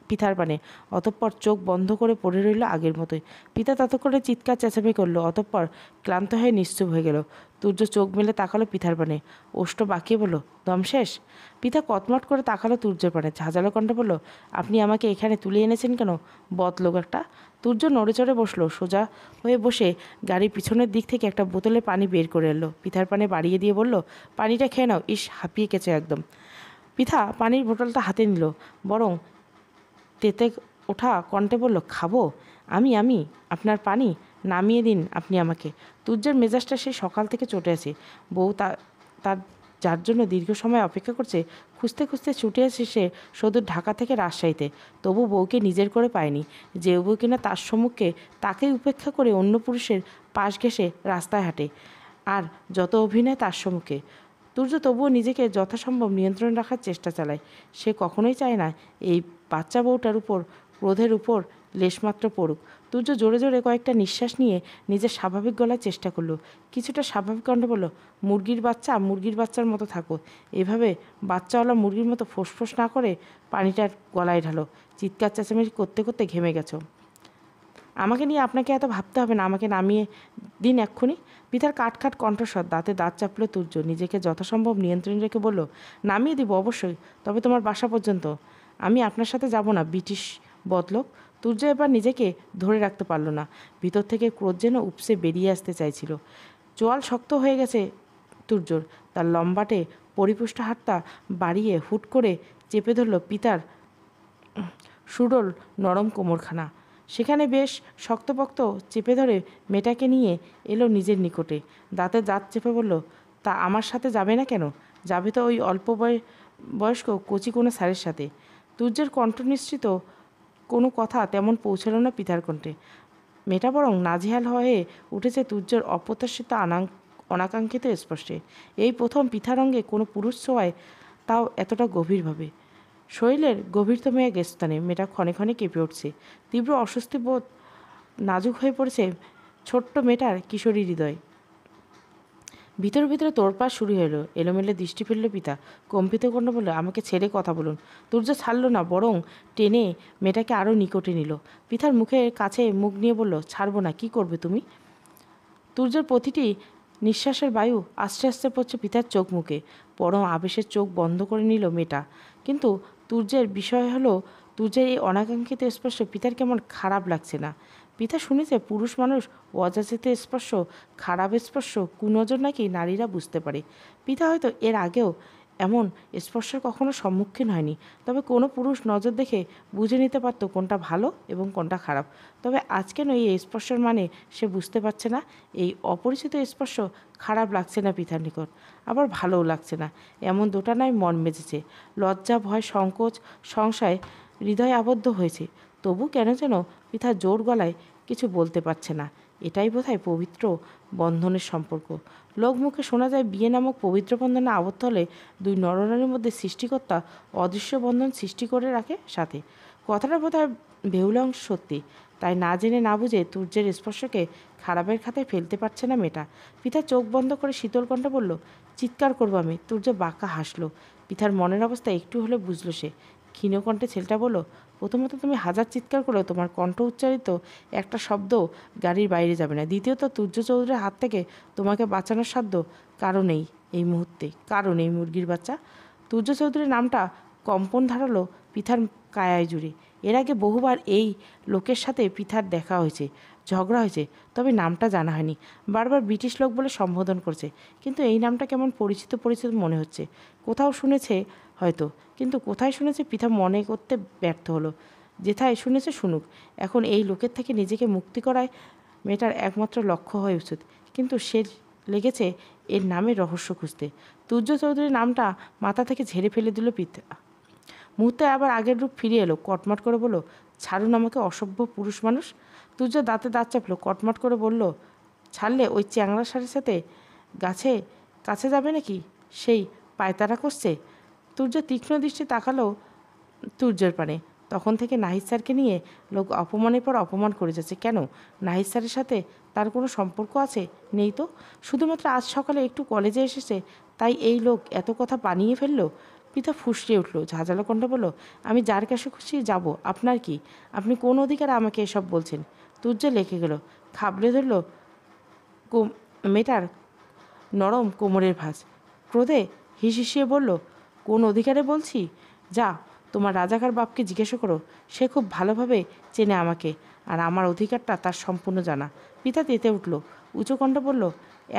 পিতার পানে, অতঃপর চোখ বন্ধ করে পড়ে রইল আগের মতোই। পিতা ততক্ষণে চিৎকার চেঁচামেচি করলো, অতঃপর ক্লান্ত হয়ে নিশ্চুপ হয়ে গেল। তুর্য চোখ মেলে তাকালো পিতার পানে, ওষ্ঠ বাঁকিয়ে বলল, দম শেষ? পিতা কটমট করে তাকালো তুর্যের পানে, ঝাঁঝালো কণ্ঠে বলল, আপনি আমাকে এখানে তুলে এনেছেন কেন, বদলোক একটা? তুর্য নড়ে চড়ে বসলো, সোজা হয়ে বসে গাড়ির পিছনের দিক থেকে একটা বোতলে পানি বের করে এলো, পিতার পানে বাড়িয়ে দিয়ে বলল, পানিটা খেয়ে নাও। ইস, হাঁপিয়ে গেছে একদম। পিতা পানির বোতলটা হাতে নিল, বরং তেতে ওঠা কণ্ঠে বলল, খাবো? আমি আপনার পানি নামিয়ে দিন আপনি আমাকে। তুর্যের মেজাজটা সেই সকাল থেকে চটে আছে। বউ তার যার জন্য দীর্ঘ সময় অপেক্ষা করছে, খুঁজতে খুঁজতে ছুটে আসে সে সদূর ঢাকা থেকে রাজশাহীতে, তবু বউকে নিজের করে পায়নি। যে বউ কিনা তার সম্মুখে তাকেই উপেক্ষা করে অন্য পুরুষের পাশ ঘেঁষে রাস্তায় হাঁটে, আর যত অভিনয় তার সম্মুখে। তুর্য তবুও নিজেকে যথাসম্ভব নিয়ন্ত্রণ রাখার চেষ্টা চালায়। সে কখনোই চায় না এই বাচ্চা বউটার উপর ক্রোধের উপর লেশমাত্র পড়ুক। তুর্য জোরে জোরে কয়েকটা নিঃশ্বাস নিয়ে নিজের স্বাভাবিক গলায় চেষ্টা করলো, কিছুটা স্বাভাবিক কণ্ঠে বলল, মুরগির বাচ্চার মতো থাকো, এভাবে বাচ্চাওয়ালা মুরগির মতো ফোঁস না করে পানিটার গলায় ঢালো। চিৎকার চেঁচামেচি করতে করতে ঘেমে গেছো। আমাকে নিয়ে আপনাকে এত ভাবতে হবে না, আমাকে নামিয়ে দিন এক্ষুনি। পিতার কাটখাট কণ্ঠস্বর, দাঁতে দাঁত চাপলো তুর্য, নিজেকে যথাসম্ভব নিয়ন্ত্রণ রেখে বলল, নামিয়ে দিব অবশ্যই, তবে তোমার বাসা পর্যন্ত। আমি আপনার সাথে যাব না, ব্রিটিশ বদলোক। তুর্য এবার নিজেকে ধরে রাখতে পারল না, ভিতর থেকে ক্রোধ যেন উপসে বেরিয়ে আসতে চাইছিল। চোয়াল শক্ত হয়ে গেছে তুর্যর। তার লম্বাটে পরিপুষ্ট হাতটা বাড়িয়ে হুট করে চেপে ধরল পিতার সুডোল নরম কোমরখানা। সেখানে বেশ শক্তপোক্ত চেপে ধরে মেয়েটাকে নিয়ে এলো নিজের নিকটে। দাঁতে দাঁত চেপে বলল, তা আমার সাথে যাবে না কেন? যাবে তো ওই অল্প বয়স্ক কচি কোনো স্যারের সাথে। তুর্যের কণ্ঠ নিশ্চিত কোনো কথা তেমন পৌঁছালো না পিতার কণ্ঠে। মেয়েটা বরং নাজেহাল হয়ে উঠেছে তুর্যের অপ্রত্যাশিত অনাকাঙ্ক্ষিত স্পর্শে। এই প্রথম পিতারঙ্গে কোনো পুরুষ ছোঁয়ায়, তাও এতটা গভীরভাবে। শরীরের গভীরতম এক স্থানে মেয়েটা ক্ষণে ক্ষণে কেঁপে উঠছে। তীব্র অস্বস্তিবোধ নাজুক হয়ে পড়েছে ছোট্ট মেয়েটার কিশোরী হৃদয়। ভিতরে ভিতরে তোড়পাড় শুরু হলো। এলোমেলো দৃষ্টি ফেলল পিতা, কম্পিত কণ্ঠে বলল, আমাকে ছেড়ে কথা বলুন। তুর্য ছাড়ল না, বরং টেনে মেয়েটাকে আরও নিকটে নিল। পিতার মুখের কাছে মুখ নিয়ে বলল, ছাড়বো না, কি করবে তুমি? তুর্যের প্রতিটি নিঃশ্বাসের বায়ু আস্তে আস্তে পড়ছে পিতার চোখ মুখে। পরম আবেশের চোখ বন্ধ করে নিল মেয়েটা। কিন্তু তুর্যের বিষয় হলো, তুর্যের এই অনাকাঙ্ক্ষিত স্পর্শ পিতার কেমন খারাপ লাগছে না। পিতা শুনেছে পুরুষ মানুষ অযাচিত স্পর্শ, খারাপ স্পর্শ, কুনজর নাকি নারীরা বুঝতে পারে। পিতা হয়তো এর আগেও এমন স্পর্শের কখনো সম্মুখীন হয়নি, তবে কোনো পুরুষ নজর দেখে বুঝে নিতে পারত কোনটা ভালো এবং কোনটা খারাপ। তবে আজ কেন এই স্পর্শের মানে সে বুঝতে পারছে না। এই অপরিচিত স্পর্শ খারাপ লাগছে না পিতার নিকট, আবার ভালোও লাগছে না। এমন দোটানায় মন মেজেছে। লজ্জা, ভয়, সংকোচ, সংশয় হৃদয়ে আবদ্ধ হয়েছে। তবু কেন যেন পিতা জোর গলায় কিছু বলতে পারছে না। এটাই বোধহয় পবিত্র বন্ধনের সম্পর্ক। লোকমুখে শোনা যায় বিয়ে নামক পবিত্র বন্ধনে আবদ্ধ হলে দুই নরনারীর মধ্যে সৃষ্টিকর্তা অদৃশ্য বন্ধন সৃষ্টি করে রাখে সাথে। কথাটা বোধহয় বেহুলা অংশ সত্যি। তাই না জেনে না বুঝে তুর্যের স্পর্শকে খারাপের খাতায় ফেলতে পারছে না মেয়েটা। পিতা চোখ বন্ধ করে শীতল কণ্ঠে বলল, চিৎকার করবো আমি। তুর্য বাঁকা হাসলো। পিতার মনের অবস্থা একটু হলে বুঝলো সে। ক্ষীণকণ্ঠে ছেলেটা বলল, প্রথমত তুমি হাজার চিৎকার করেও তোমার কণ্ঠ উচ্চারিত একটা শব্দ গাড়ির বাইরে যাবে না। দ্বিতীয়ত তুর্য চৌধুরীর হাত থেকে তোমাকে বাঁচানোর সাধ্য কারো নেই এই মুহূর্তে, কারো নেই মুরগির বাচ্চা। তুর্য চৌধুরীর নামটা কম্পন ধারালো পিতার কায়ায় জুড়ে। এর আগে বহুবার এই লোকের সাথে পিতার দেখা হয়েছে, ঝগড়া হয়েছে, তবে নামটা জানা হয়নি। বারবার ব্রিটিশ লোক বলে সম্বোধন করছে, কিন্তু এই নামটা কেমন পরিচিত পরিচিত মনে হচ্ছে। কোথাও শুনেছে হয়তো, কিন্তু কোথায় শুনেছে পিতা মনে করতে ব্যর্থ হলো। যেথায় শুনেছে শুনুক। এখন এই লোকের থেকে নিজেকে মুক্তি করায় মেয়েটার একমাত্র লক্ষ্য হয়ে উচিত। কিন্তু সে লেগেছে এর নামের রহস্য খুঁজতে। তুর্য চৌধুরীর নামটা মাথা থেকে ঝেড়ে ফেলে দিল পিতা। মুহূর্তে আবার আগের রূপ ফিরে এলো। কটমট করে বলল, ছাড়ুন আমাকে অসভ্য পুরুষ মানুষ। তুর্য দাঁতে দাঁত চাপলো। কটমট করে বলল, ছাড়লে ওই চ্যাংড়া শাড়ির সাথে কাছে যাবে নাকি? সেই পায়তারা করছে। তুর্য তীক্ষ্ণ দৃষ্টি তাকালো তুর্যের পানে। তখন থেকে নাহিদ স্যারকে নিয়ে লোক অপমানের পর অপমান করে যাচ্ছে। কেন? নাহিদ স্যারের সাথে তার কোনো সম্পর্ক আছে? নেই তো। শুধুমাত্র আজ সকালে একটু কলেজে এসেছে, তাই এই লোক এত কথা বানিয়ে ফেললো। পিতা ফুঁসড়ে উঠল। ঝাঁঝালো কণ্ঠ বলল, আমি যার কাছে খুশি যাব, আপনার কি? আপনি কোন অধিকারে আমাকে এসব বলছেন? তুর্য লেখে গেল। খাবলে ধরল মেয়েটার নরম কোমরের ভাঁজ। ক্রোধে হিসিয়ে বলল, কোন অধিকারে বলছি? যা, তোমার রাজাকার বাপকে জিজ্ঞাসা করো। সে খুব ভালোভাবে চেনে আমাকে, আর আমার অধিকারটা তার সম্পূর্ণ জানা। পিতা তেতে উঠল। উঁচু কণ্ঠে বলল,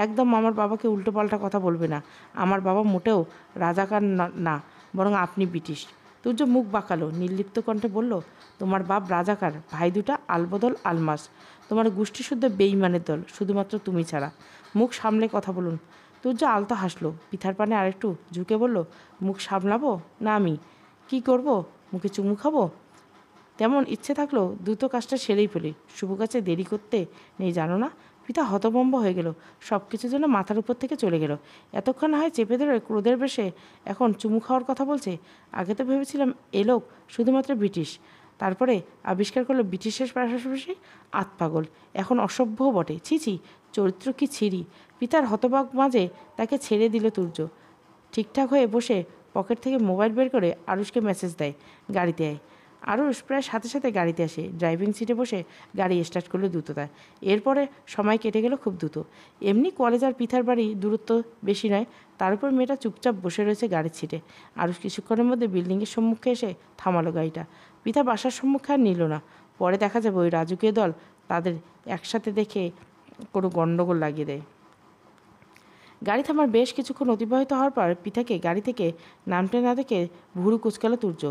একদম আমার বাবাকে উল্টোপাল্টা কথা বলবে না। আমার বাবা মোটেও রাজাকার না, বরং আপনি ব্রিটিশ। তুর্য মুখ বাঁকালো। নির্লিপ্ত কণ্ঠে বলল, তোমার বাপ রাজাকার, ভাই দুটা আলবদল আলমাস। তোমার গোষ্ঠীশুদ্ধ বেইমানের দল, শুধুমাত্র তুমি ছাড়া। মুখ সামলে কথা বলুন। তুর্য আলতো হাসলো। পিতার পানে আরেকটু ঝুঁকে বলল, মুখ সামলাবো না আমি? কি করব? মুখে চুমু খাবো? তেমন ইচ্ছে থাকলেও দ্রুত কাজটা সেরেই ফেলি। শুভ কাছে দেরি করতে নেই, জানো না? পিতা হতভম্ব হয়ে গেল। সব কিছু যেন মাথার উপর থেকে চলে গেল। এতক্ষণ না হয় চেপে ধরে ক্রোধের বেশে এখন চুমু খাওয়ার কথা বলছে। আগে তো ভেবেছিলাম এ লোক শুধুমাত্র ব্রিটিশ, তারপরে আবিষ্কার করলো ব্রিটিশের পাশাপাশি আতপাগল, এখন অসভ্যও বটে। ছি ছি, চরিত্র কি ছিরি! পিতার হতবাক মাঝে তাকে ছেড়ে দিল তুর্য। ঠিকঠাক হয়ে বসে পকেট থেকে মোবাইল বের করে আরুষকে মেসেজ দেয়, গাড়িতে আয়। আরুষ প্রায় সাথে সাথে গাড়িতে আসে। ড্রাইভিং সিটে বসে গাড়ি স্টার্ট করলো দ্রুততায়। এরপরে সময় কেটে গেল খুব দ্রুত। এমনি কলেজ আর পিতার বাড়ি দূরত্ব বেশি নয়, তার উপর মেয়েটা চুপচাপ বসে রয়েছে গাড়ির সিটে। আরুষ কিছুক্ষণের মধ্যে বিল্ডিংয়ের সম্মুখে এসে থামালো গাড়িটা। পিতা বাসার সম্মুখে আর নিল না। পরে দেখা যাবে ওই রাজকীয় দল তাদের একসাথে দেখে কোনো গণ্ডগোল লাগিয়ে দেয়। গাড়ি থামার বেশ কিছুক্ষণ অতিবাহিত হওয়ার পর পিতাকে গাড়ি থেকে নামতে না দেখে ভুরু কুচকালো তুর্য।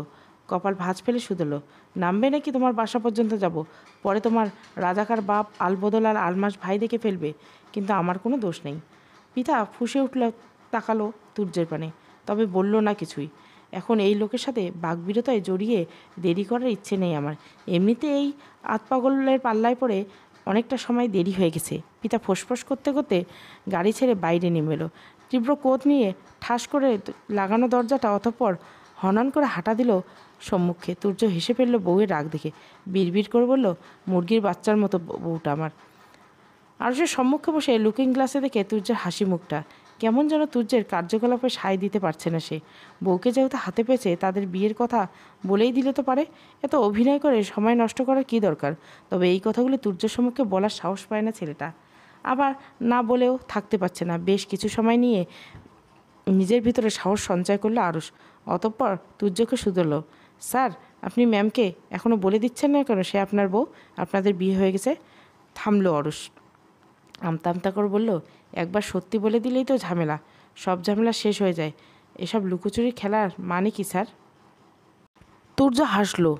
কপাল ভাঁজ ফেলে শুধলো, নামবে নাকি তোমার বাসা পর্যন্ত যাব, পরে তোমার রাজাকার বাপ আলবদল আর আলমাস ভাই দেখে ফেলবে, কিন্তু আমার কোনো দোষ নেই। পিতা ফুঁসে উঠল, তাকালো তুর্যের পানে, তবে বলল না কিছুই। এখন এই লোকের সাথে বাকবিরতায় জড়িয়ে দেরি করার ইচ্ছে নেই আমার। এমনিতে এই আতপাগলের পাল্লায় পড়ে অনেকটা সময় দেরি হয়ে গেছে। পিতা ফোঁসফোঁস করতে করতে গাড়ি ছেড়ে বাইরে নেমে এলো। তীব্র কোট নিয়ে ঠাস করে লাগানো দরজাটা, অতঃপর হনন করে হাঁটা দিল সম্মুখে। তুর্য হেসে ফেলল বউয়ের রাগ দেখে। বিড়বিড় করে বলল, মুরগির বাচ্চার মতো বউটা আমার। আরুষের সম্মুখে বসে লুকিং গ্লাসে দেখে তুর্যের হাসি মুখটা কেমন যেন তুর্যের কার্যকলাপে সায় দিতে পারছে না সে। বউকে যেহেতু হাতে পেয়েছে, তাদের বিয়ের কথা বলেই দিলে তো পারে। এত অভিনয় করে সময় নষ্ট করার কী দরকার? তবে এই কথাগুলি তুর্যের সম্মুখে বলার সাহস পায় না ছেলেটা। আবার না বলেও থাকতে পারছে না। বেশ কিছু সময় নিয়ে নিজের ভিতরে সাহস সঞ্চয় করলো আরুষ। অতঃপর তুর্যকে শুধলো, স্যার, আপনি ম্যামকে এখনও বলে দিচ্ছেন না কেন সে আপনার বউ, আপনাদের বিয়ে হয়ে গেছে? থামলো আরুষ। আমতা আমতা করে বলল, একবার সত্যি বলে দিলেই তো ঝামেলা, সব ঝামেলা শেষ হয়ে যায়। এসব লুকোচুরি খেলার মানে কি স্যার? তুর্য হাসলো।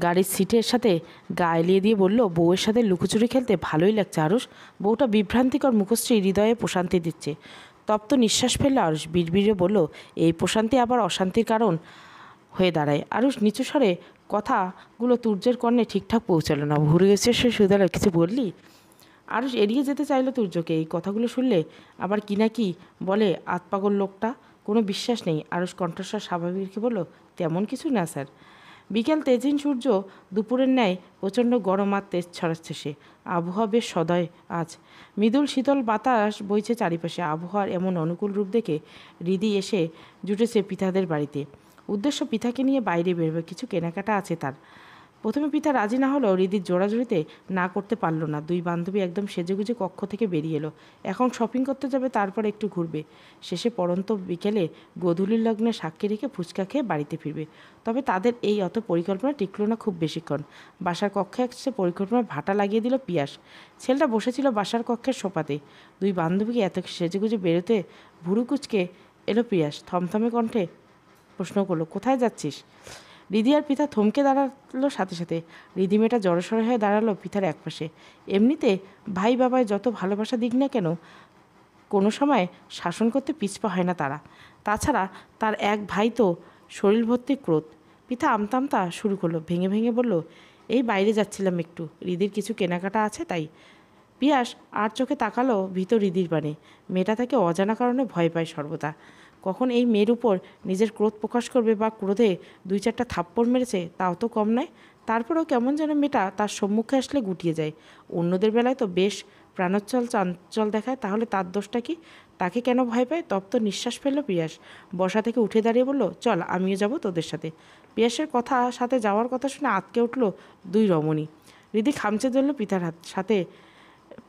গাড়ির সিটের সাথে গা এলিয়ে দিয়ে বলল, বউয়ের সাথে লুকোচুরি খেলতে ভালোই লাগছে আরুষ। বউটা বিভ্রান্তিকর মুখশ্রী হৃদয়ে প্রশান্তি দিচ্ছে। তপ্ত নিঃশ্বাস ফেলল আরুষ। বিড়বিড়ে বলল, এই প্রশান্তি আবার অশান্তির কারণ হয়ে দাঁড়ায়। আরুষ নিচু স্বরে কথাগুলো তুর্যের কর্ণে ঠিকঠাক পৌঁছালো না। ভুরে গেছে সে শুধালো, কিছু বললি? আরুষ এড়িয়ে যেতে চাইলো তুর্যকে। এই কথাগুলো শুনলে আবার কি না কি বলে আতপাগল লোকটা, কোনো বিশ্বাস নেই। আরুষ কণ্ঠস্বর স্বাভাবিক রেখে বলল, তেমন কিছু না স্যার। বিকেল তেজিন সূর্য দুপুরের ন্যায় প্রচণ্ড গরম আর তেজ ছড়াচ্ছে সে। আবহাওয়া বেশ সদয় আজ। মৃদুল শীতল বাতাস বইছে চারিপাশে। আবহাওয়ার এমন অনুকূল রূপ দেখে রিদি এসে জুটেছে পিতাদের বাড়িতে। উদ্দেশ্য পিতাকে নিয়ে বাইরে বেরোবে, কিছু কেনাকাটা আছে তার। প্রথমে পিতা রাজি না হলেও রিদির জোড়াজুড়িতে না করতে পারল না। দুই বান্ধবী একদম সেজেগুজে কক্ষ থেকে বেরিয়ে এলো। এখন শপিং করতে যাবে, তারপর একটু ঘুরবে। শেষে পড়ন্ত বিকেলে গোধূলির লগ্নে সাক্ষী রেখে ফুচকা খেয়ে বাড়িতে ফিরবে। তবে তাদের এই অত পরিকল্পনা টিকলো না খুব বেশিক্ষণ। বাসার কক্ষে এসে পরিকল্পনা ভাটা লাগিয়ে দিল পিয়াস। ছেলেটা বসেছিল বাসার কক্ষের সোফাতে। দুই বান্ধবীকে এত সেজেগুজে বেরোতে ভুরু কুচকে এলো পিয়াস। থমথমে কণ্ঠে প্রশ্ন করলো, কোথায় যাচ্ছিস? রিদি আর পিতা থমকে দাঁড়ালো সাথে সাথে। রিদি মেয়েটা জড়সড় হয়ে দাঁড়ালো পিতার একপাশে। এমনিতে ভাই বাবায় যত ভালোবাসা দিক না কেন, কোনো সময় শাসন করতে পিছপা হয় না তারা। তাছাড়া তার এক ভাই তো শরীর ভর্তি ক্রোধ। পিতা আমতা আমতা শুরু করলো, ভেঙে ভেঙে বলল, এই বাইরে যাচ্ছিলাম একটু, রিদির কিছু কেনাকাটা আছে তাই। পিয়াস আর চোখে তাকালো ভীত রিদির বাণে। মেয়েটা তাকে অজানা কারণে ভয় পায় সর্বদা। কখন এই মেয়ের উপর নিজের ক্রোধ প্রকাশ করবে বা ক্রোধে দুই চারটা থাপ্পড় মেরেছে তাও তো কম নয়। তারপরেও কেমন যেন মেয়েটা তার সম্মুখে আসলে গুটিয়ে যায়। অন্যদের বেলায় তো বেশ প্রাণোচ্ছল চাঞ্চল দেখায়, তাহলে তার দোষটা কি? তাকে কেন ভয় পায়? তপ্ত নিঃশ্বাস ফেলল পিয়াস। বসা থেকে উঠে দাঁড়িয়ে বলল, চল আমিও যাব তোদের সাথে। পিয়াসের কথা সাথে যাওয়ার কথা শুনে আঁতকে উঠল দুই রমণী। রিদি খামচে ধরল পিতার হাত। সাথে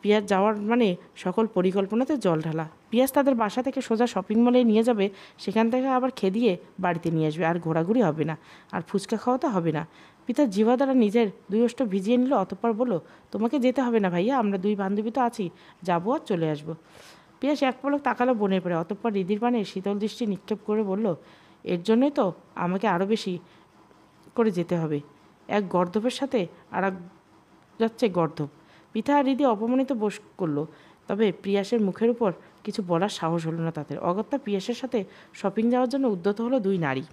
পিয়াস যাওয়ার মানে সকল পরিকল্পনাতে জল ঢালা। পিয়াস তাদের বাসা থেকে সোজা শপিং মলে নিয়ে যাবে, সেখান থেকে আবার খেদিয়ে বাড়িতে নিয়ে আসবে। আর ঘোরাঘুরি হবে না, আর ফুচকা খাওয়াতে হবে না। পিতার জিভা দ্বারা নিজের দুই ওষ্ঠ ভিজিয়ে নিল, অতঃপর বলল, তোমাকে যেতে হবে না ভাইয়া, আমরা দুই বান্ধবী তো আছি, যাবো আর চলে আসবো। পিয়াস এক পলক তাকালো বোনের পরে, অতঃপর রিদির পানে শীতল দৃষ্টি নিক্ষেপ করে বলল, এর জন্যই তো আমাকে আরও বেশি করে যেতে হবে। এক গর্দভের সাথে আর এক যাচ্ছে গর্দভ। পিতা আর রিদি অপমানিত বোস করলো, তবে পিয়াসের মুখের উপর কিছু বলার সাহস হলো না তাদের। অগত্যা পিয়াসের সাথে শপিং যাওয়ার জন্য উদ্যত হলো দুই নারী।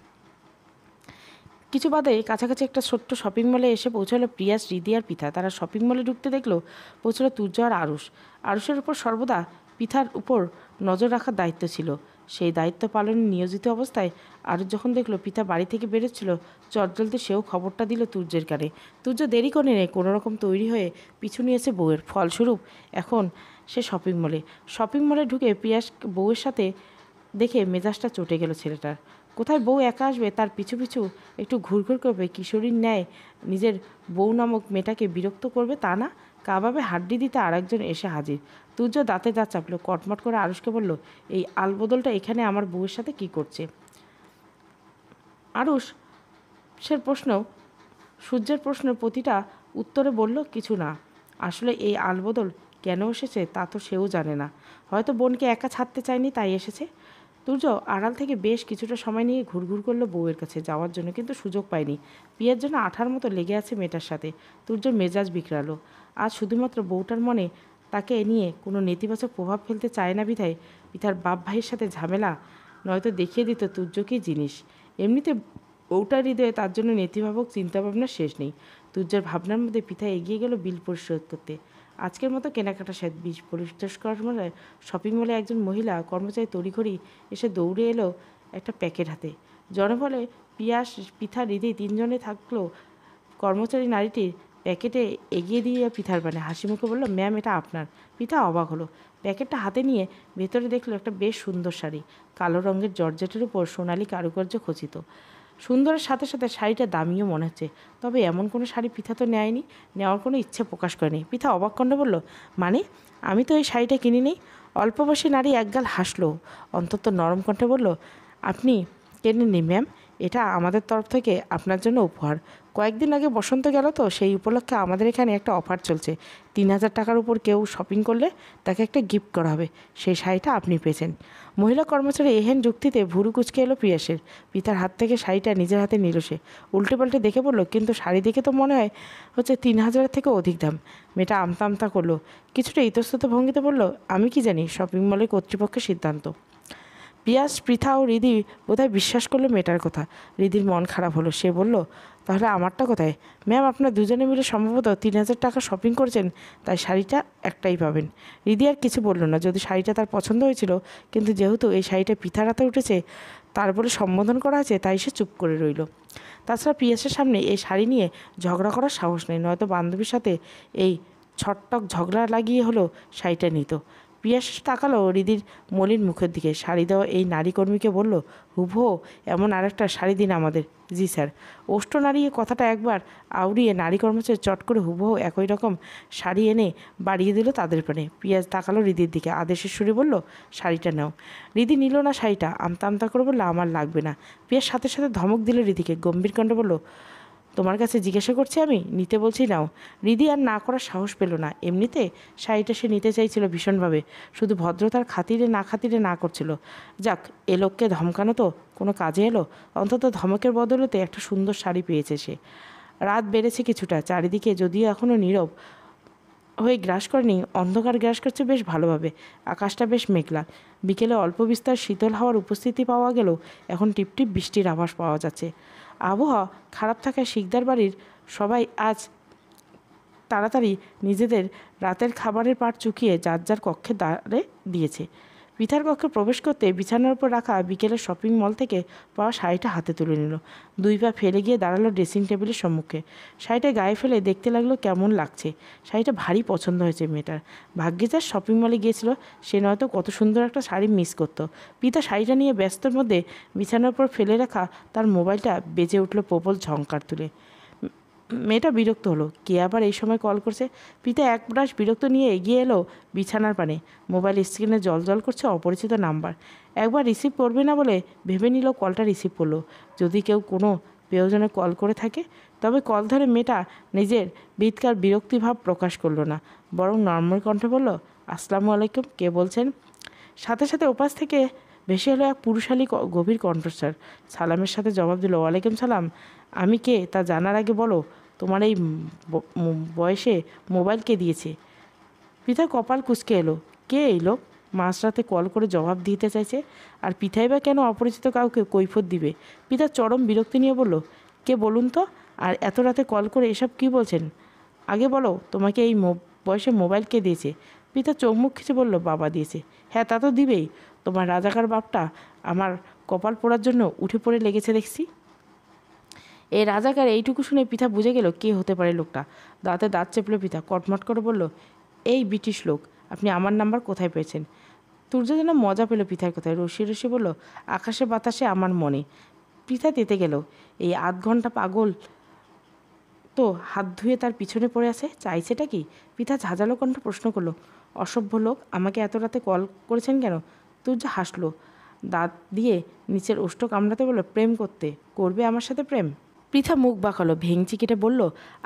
কিছু বাদে কাছাকাছি একটা ছোট্ট শপিং মলে এসে পৌঁছালো পিয়াস, রিদি আর পিতা। তারা শপিং মলে ঢুকতে দেখলো পৌঁছালো তুর্য আর আরুষ। আরুষের উপর সর্বদা পিতার উপর নজর রাখার দায়িত্ব ছিল। সেই দায়িত্ব পালনে নিয়োজিত অবস্থায় আরুষ যখন দেখলো পিতা বাড়ি থেকে বেরোচ্ছিল, চটজলদি সেও খবরটা দিল তুর্যের কানে। তুর্য দেরি করে নেই, কোনোরকম তৈরি হয়ে পিছু নিয়েছে বউয়ের। ফলস্বরূপ এখন সে শপিং মলে ঢুকে পিয়াস বউয়ের সাথে দেখে মেজাজটা চটে গেল ছেলেটার। কোথায় বউ একা আসবে, তার পিছু পিছু একটু ঘুরঘুর করবে, কিশোরীর ন্যায় নিজের বউ নামক মেয়েটাকে বিরক্ত করবে তা না, কাবাবে হাড্ডি দিতে আরেকজন এসে হাজির। তুর্য দাঁতে দাঁত চাপলো, কটমট করে আরুষকে বলল, এই আলবদলটা এখানে আমার বউয়ের সাথে কি করছে? আরুষের প্রশ্ন, সূর্যের প্রশ্নের প্রতিটা উত্তরে বলল, কিছু না। আসলে এই আলবদল কেন এসেছে তা তো সেও জানে না। হয়তো বোনকে একা ছাড়তে চায়নি, তাই এসেছে। তুর্য আড়াল থেকে বেশ কিছুটা সময় নিয়ে ঘুরঘুর করলো বউয়ের কাছে যাওয়ার জন্য, কিন্তু সুযোগ পায়নি। বিয়ের জন্য আঠার মতো লেগে আছে মেয়েটার সাথে। তুর্যর মেজাজ বিগড়ালো। আজ শুধুমাত্র বউটার মনে তাকে নিয়ে কোনো নেতিবাচক প্রভাব ফেলতে চায় না বিধায় পিতার বাপ ভাইয়ের সাথে ঝামেলা নয়তো দেখিয়ে দিত তুর্য কী জিনিস। এমনিতে বউটার হৃদয়ে তার জন্য নেতিবাচক চিন্তাভাবনার শেষ নেই। তুর্যের ভাবনার মধ্যে পিতা এগিয়ে গেল বিল পরিশোধ করতে। আজকের মতো কেনাকাটা শেষ। বিল পরিশোধ করার সময় শপিং মলে একজন মহিলা কর্মচারী তড়িঘড়ি এসে দৌড়ে এলো একটা প্যাকেট হাতে। জনবলে পিয়াস, পিতা, হৃদি তিনজনে থাকলো। কর্মচারী নারীটির প্যাকেটে এগিয়ে দিয়ে পিতার বানে হাসি মুখে বলল, ম্যাম এটা আপনার। পিতা অবাক হলো। প্যাকেটটা হাতে নিয়ে ভেতরে দেখলো একটা বেশ সুন্দর শাড়ি, কালো রঙের জর্জেটের উপর সোনালি কারুকার্য খচিত। সুন্দরের সাথে সাথে শাড়িটা দামিও মনে হচ্ছে, তবে এমন কোনো শাড়ি পিতা তো নেয়নি, নেওয়ার কোনো ইচ্ছে প্রকাশ করেনি। পিতা অবাক কণ্ঠে বলল, মানে আমি তো এই শাড়িটা কিনিনি। অল্প বয়সী নারী একগাল হাসলো, অন্তত নরম কণ্ঠে বলল, আপনি কেনেননি ম্যাম, এটা আমাদের তরফ থেকে আপনার জন্য উপহার। কয়েকদিন আগে বসন্ত গেল তো, সেই উপলক্ষে আমাদের এখানে একটা অফার চলছে। 3,000 টাকার উপর কেউ শপিং করলে তাকে একটা গিফট করা হবে। সেই শাড়িটা আপনি পেয়েছেন। মহিলা কর্মচারী এহেন যুক্তিতে ভুরু কুচকে এলো পিয়াসের। পিতার হাত থেকে শাড়িটা নিজের হাতে নিল সে। উল্টে পাল্টে দেখে বলল, কিন্তু শাড়ি দেখে তো মনে হয় হচ্ছে 3,000-এর থেকে অধিক দাম। মেয়েটা আমতা আমতা করলো, কিছুটা ইতস্তত ভঙ্গিতে বলল, আমি কি জানি, শপিং মলের কর্তৃপক্ষের সিদ্ধান্ত। পিয়াস, পৃথা ও রিদি বোধহয় বিশ্বাস করলো মেয়েটার কথা। রিদির মন খারাপ হলো। সে বলল, তাহলে আমারটা কোথায়? ম্যাম, আপনার দুজনে মিলে সম্ভবত 3,000 টাকা শপিং করেছেন, তাই শাড়িটা একটাই পাবেন। রিদি আর কিছু বলল না। যদি শাড়িটা তার পছন্দ হয়েছিল, কিন্তু যেহেতু এই শাড়িটা পৃথার হাতে উঠেছে, তার বলে সম্বোধন করা আছে, তাই সে চুপ করে রইল। তাছাড়া পিয়াসের সামনে এই শাড়ি নিয়ে ঝগড়া করার সাহস নেই, নয়তো বান্ধবীর সাথে এই ছট্টক ঝগড়া লাগিয়ে হলো শাড়িটা নিত। পিয়াস তাকালো রিদির মলিন মুখের দিকে। শাড়ি দেওয়া এই নারী কর্মীকে বলল, হুবহু এমন আরেকটা শাড়ি দিন আমাদের। জি স্যার। ওষ্ঠ নাড়িয়ে কথাটা একবার আউড়িয়ে নারী কর্মচারী চট করে হুবহু একই রকম শাড়ি এনে বাড়িয়ে দিল তাদের পানে। পিয়াজ তাকালো রিদির দিকে, আদেশের সুরে বলল, শাড়িটা নাও। রিদি নিল না শাড়িটা, আমতা আমতা করে বললো, আমার লাগবে না। পিয়াজ সাথে সাথে ধমক দিল রিদিকে, গম্ভীর কণ্ঠে বলল, তোমার কাছে জিজ্ঞাসা করছি, আমি নিতে বলছি নাও। রিদি আর না করার সাহস পেল না। এমনিতে শাড়িটা সে নিতে চাইছিল ভীষণভাবে, শুধু ভদ্রতার খাতিরে না করছিল। যাক, এ লোককে ধমকানো তো কোনো কাজে এলো। অন্তত ধমকের বদলতে একটা সুন্দর শাড়ি পেয়েছে সে। রাত বেড়েছে কিছুটা, চারিদিকে যদিও এখনও নীরব হয়ে গ্রাস করেনি, অন্ধকার গ্রাস করছে বেশ ভালোভাবে। আকাশটা বেশ মেঘলা। বিকেলে অল্প বিস্তার শীতল হাওয়ার উপস্থিতি পাওয়া গেলেও এখন টিপটিপ বৃষ্টির আভাস পাওয়া যাচ্ছে। আবহাওয়া খারাপ থাকায় শিকদার বাড়ির সবাই আজ তাড়াতাড়ি নিজেদের রাতের খাবারের পাট চুকিয়ে যার যার কক্ষে দ্বারে দিয়েছে। পৃথার কক্ষে প্রবেশ করতে বিছানার উপর রাখা বিকেলের শপিং মল থেকে পাওয়া শাড়িটা হাতে তুলে নিল। 2 পা ফেলে গিয়ে দাঁড়ালো ড্রেসিং টেবিলের সম্মুখে। শাড়িটা গায়ে ফেলে দেখতে লাগলো কেমন লাগছে। শাড়িটা ভারী পছন্দ হয়েছে মেয়েটার। ভাগ্যে যার শপিং মলে গিয়েছিল, সে নয়তো কত সুন্দর একটা শাড়ি মিস করতো। পিতা শাড়িটা নিয়ে ব্যস্তর মধ্যে বিছানার উপর ফেলে রাখা তার মোবাইলটা বেজে উঠল প্রবল ঝংকার তুলে। মেয়েটা বিরক্ত হলো, কে আবার এই সময় কল করছে। পিতা এক ব্রাশ বিরক্ত নিয়ে এগিয়ে এলো বিছানার পানে। মোবাইল স্ক্রিনে জল করছে অপরিচিত নাম্বার। একবার রিসিভ করবে না বলে ভেবে নিল কলটা রিসিভ করলো। যদি কেউ কোনো প্রয়োজনে কল করে থাকে, তবে কল ধরে মেয়েটা নিজের বিৎকার বিরক্তিভাব প্রকাশ করলো না, বরং নর্মাল কণ্ঠে বলল, আসসালামু আলাইকুম, কে বলছেন? সাথে সাথে ওপাশ থেকে ভেসে এলো এক পুরুষালী গভীর কণ্ঠস্বর। সালামের সাথে জবাব দিল, ওয়ালাইকুম সালাম। আমি কে তা জানার আগে বলো, তোমার এই বয়সে মোবাইল কে দিয়েছে? পিতা কপাল কুঁচকে এলো। কে এই লোক? মাঝরাতে কল করে জবাব দিতে চাইছে, আর পিতাই বা কেন অপরিচিত কাউকে কৈফিয়ত দিবে? পিতা চরম বিরক্তি নিয়ে বলল, কে বলুন তো, আর এত রাতে কল করে এসব কী বলছেন? আগে বলো, তোমাকে এই বয়সে মোবাইল কে দিয়েছে? পিতা চোখ মুখ খিচে বলল, বাবা দিয়েছে। হ্যাঁ, তা তো দিবেই। তোমার রাজাকার বাপটা আমার কপাল পোড়ার জন্য উঠে পড়ে লেগেছে দেখছি। এই রাজাকার, এইটুকু শুনে পিতা বুঝে গেল কে হতে পারে লোকটা। দাঁতে দাঁত চেপল পিতা, কটমট করে বলল, এই ব্রিটিশ লোক, আপনি আমার নাম্বার কোথায় পেয়েছেন? তুর্য যেন মজা পেল পিতার কথায়, রসিয়ে বলল, আকাশে বাতাসে আমার মনে। পিতা তেতে গেল। এই 8 ঘন্টা পাগল তো হাত ধুয়ে তার পিছনে পড়ে আছে, চাইছেটা কি? পিতা ঝাঁঝালো কণ্ঠ প্রশ্ন করলো, অসভ্য লোক, আমাকে এত রাতে কল করেছেন কেন? তুর্য হাসলো, দাঁত দিয়ে নিচের ওষ্ঠ কামড়াতে বলল, প্রেম করবে আমার সাথে প্রেম? পৃথা মুখ বাঁকালো, ভেঙচি কেটে বলল,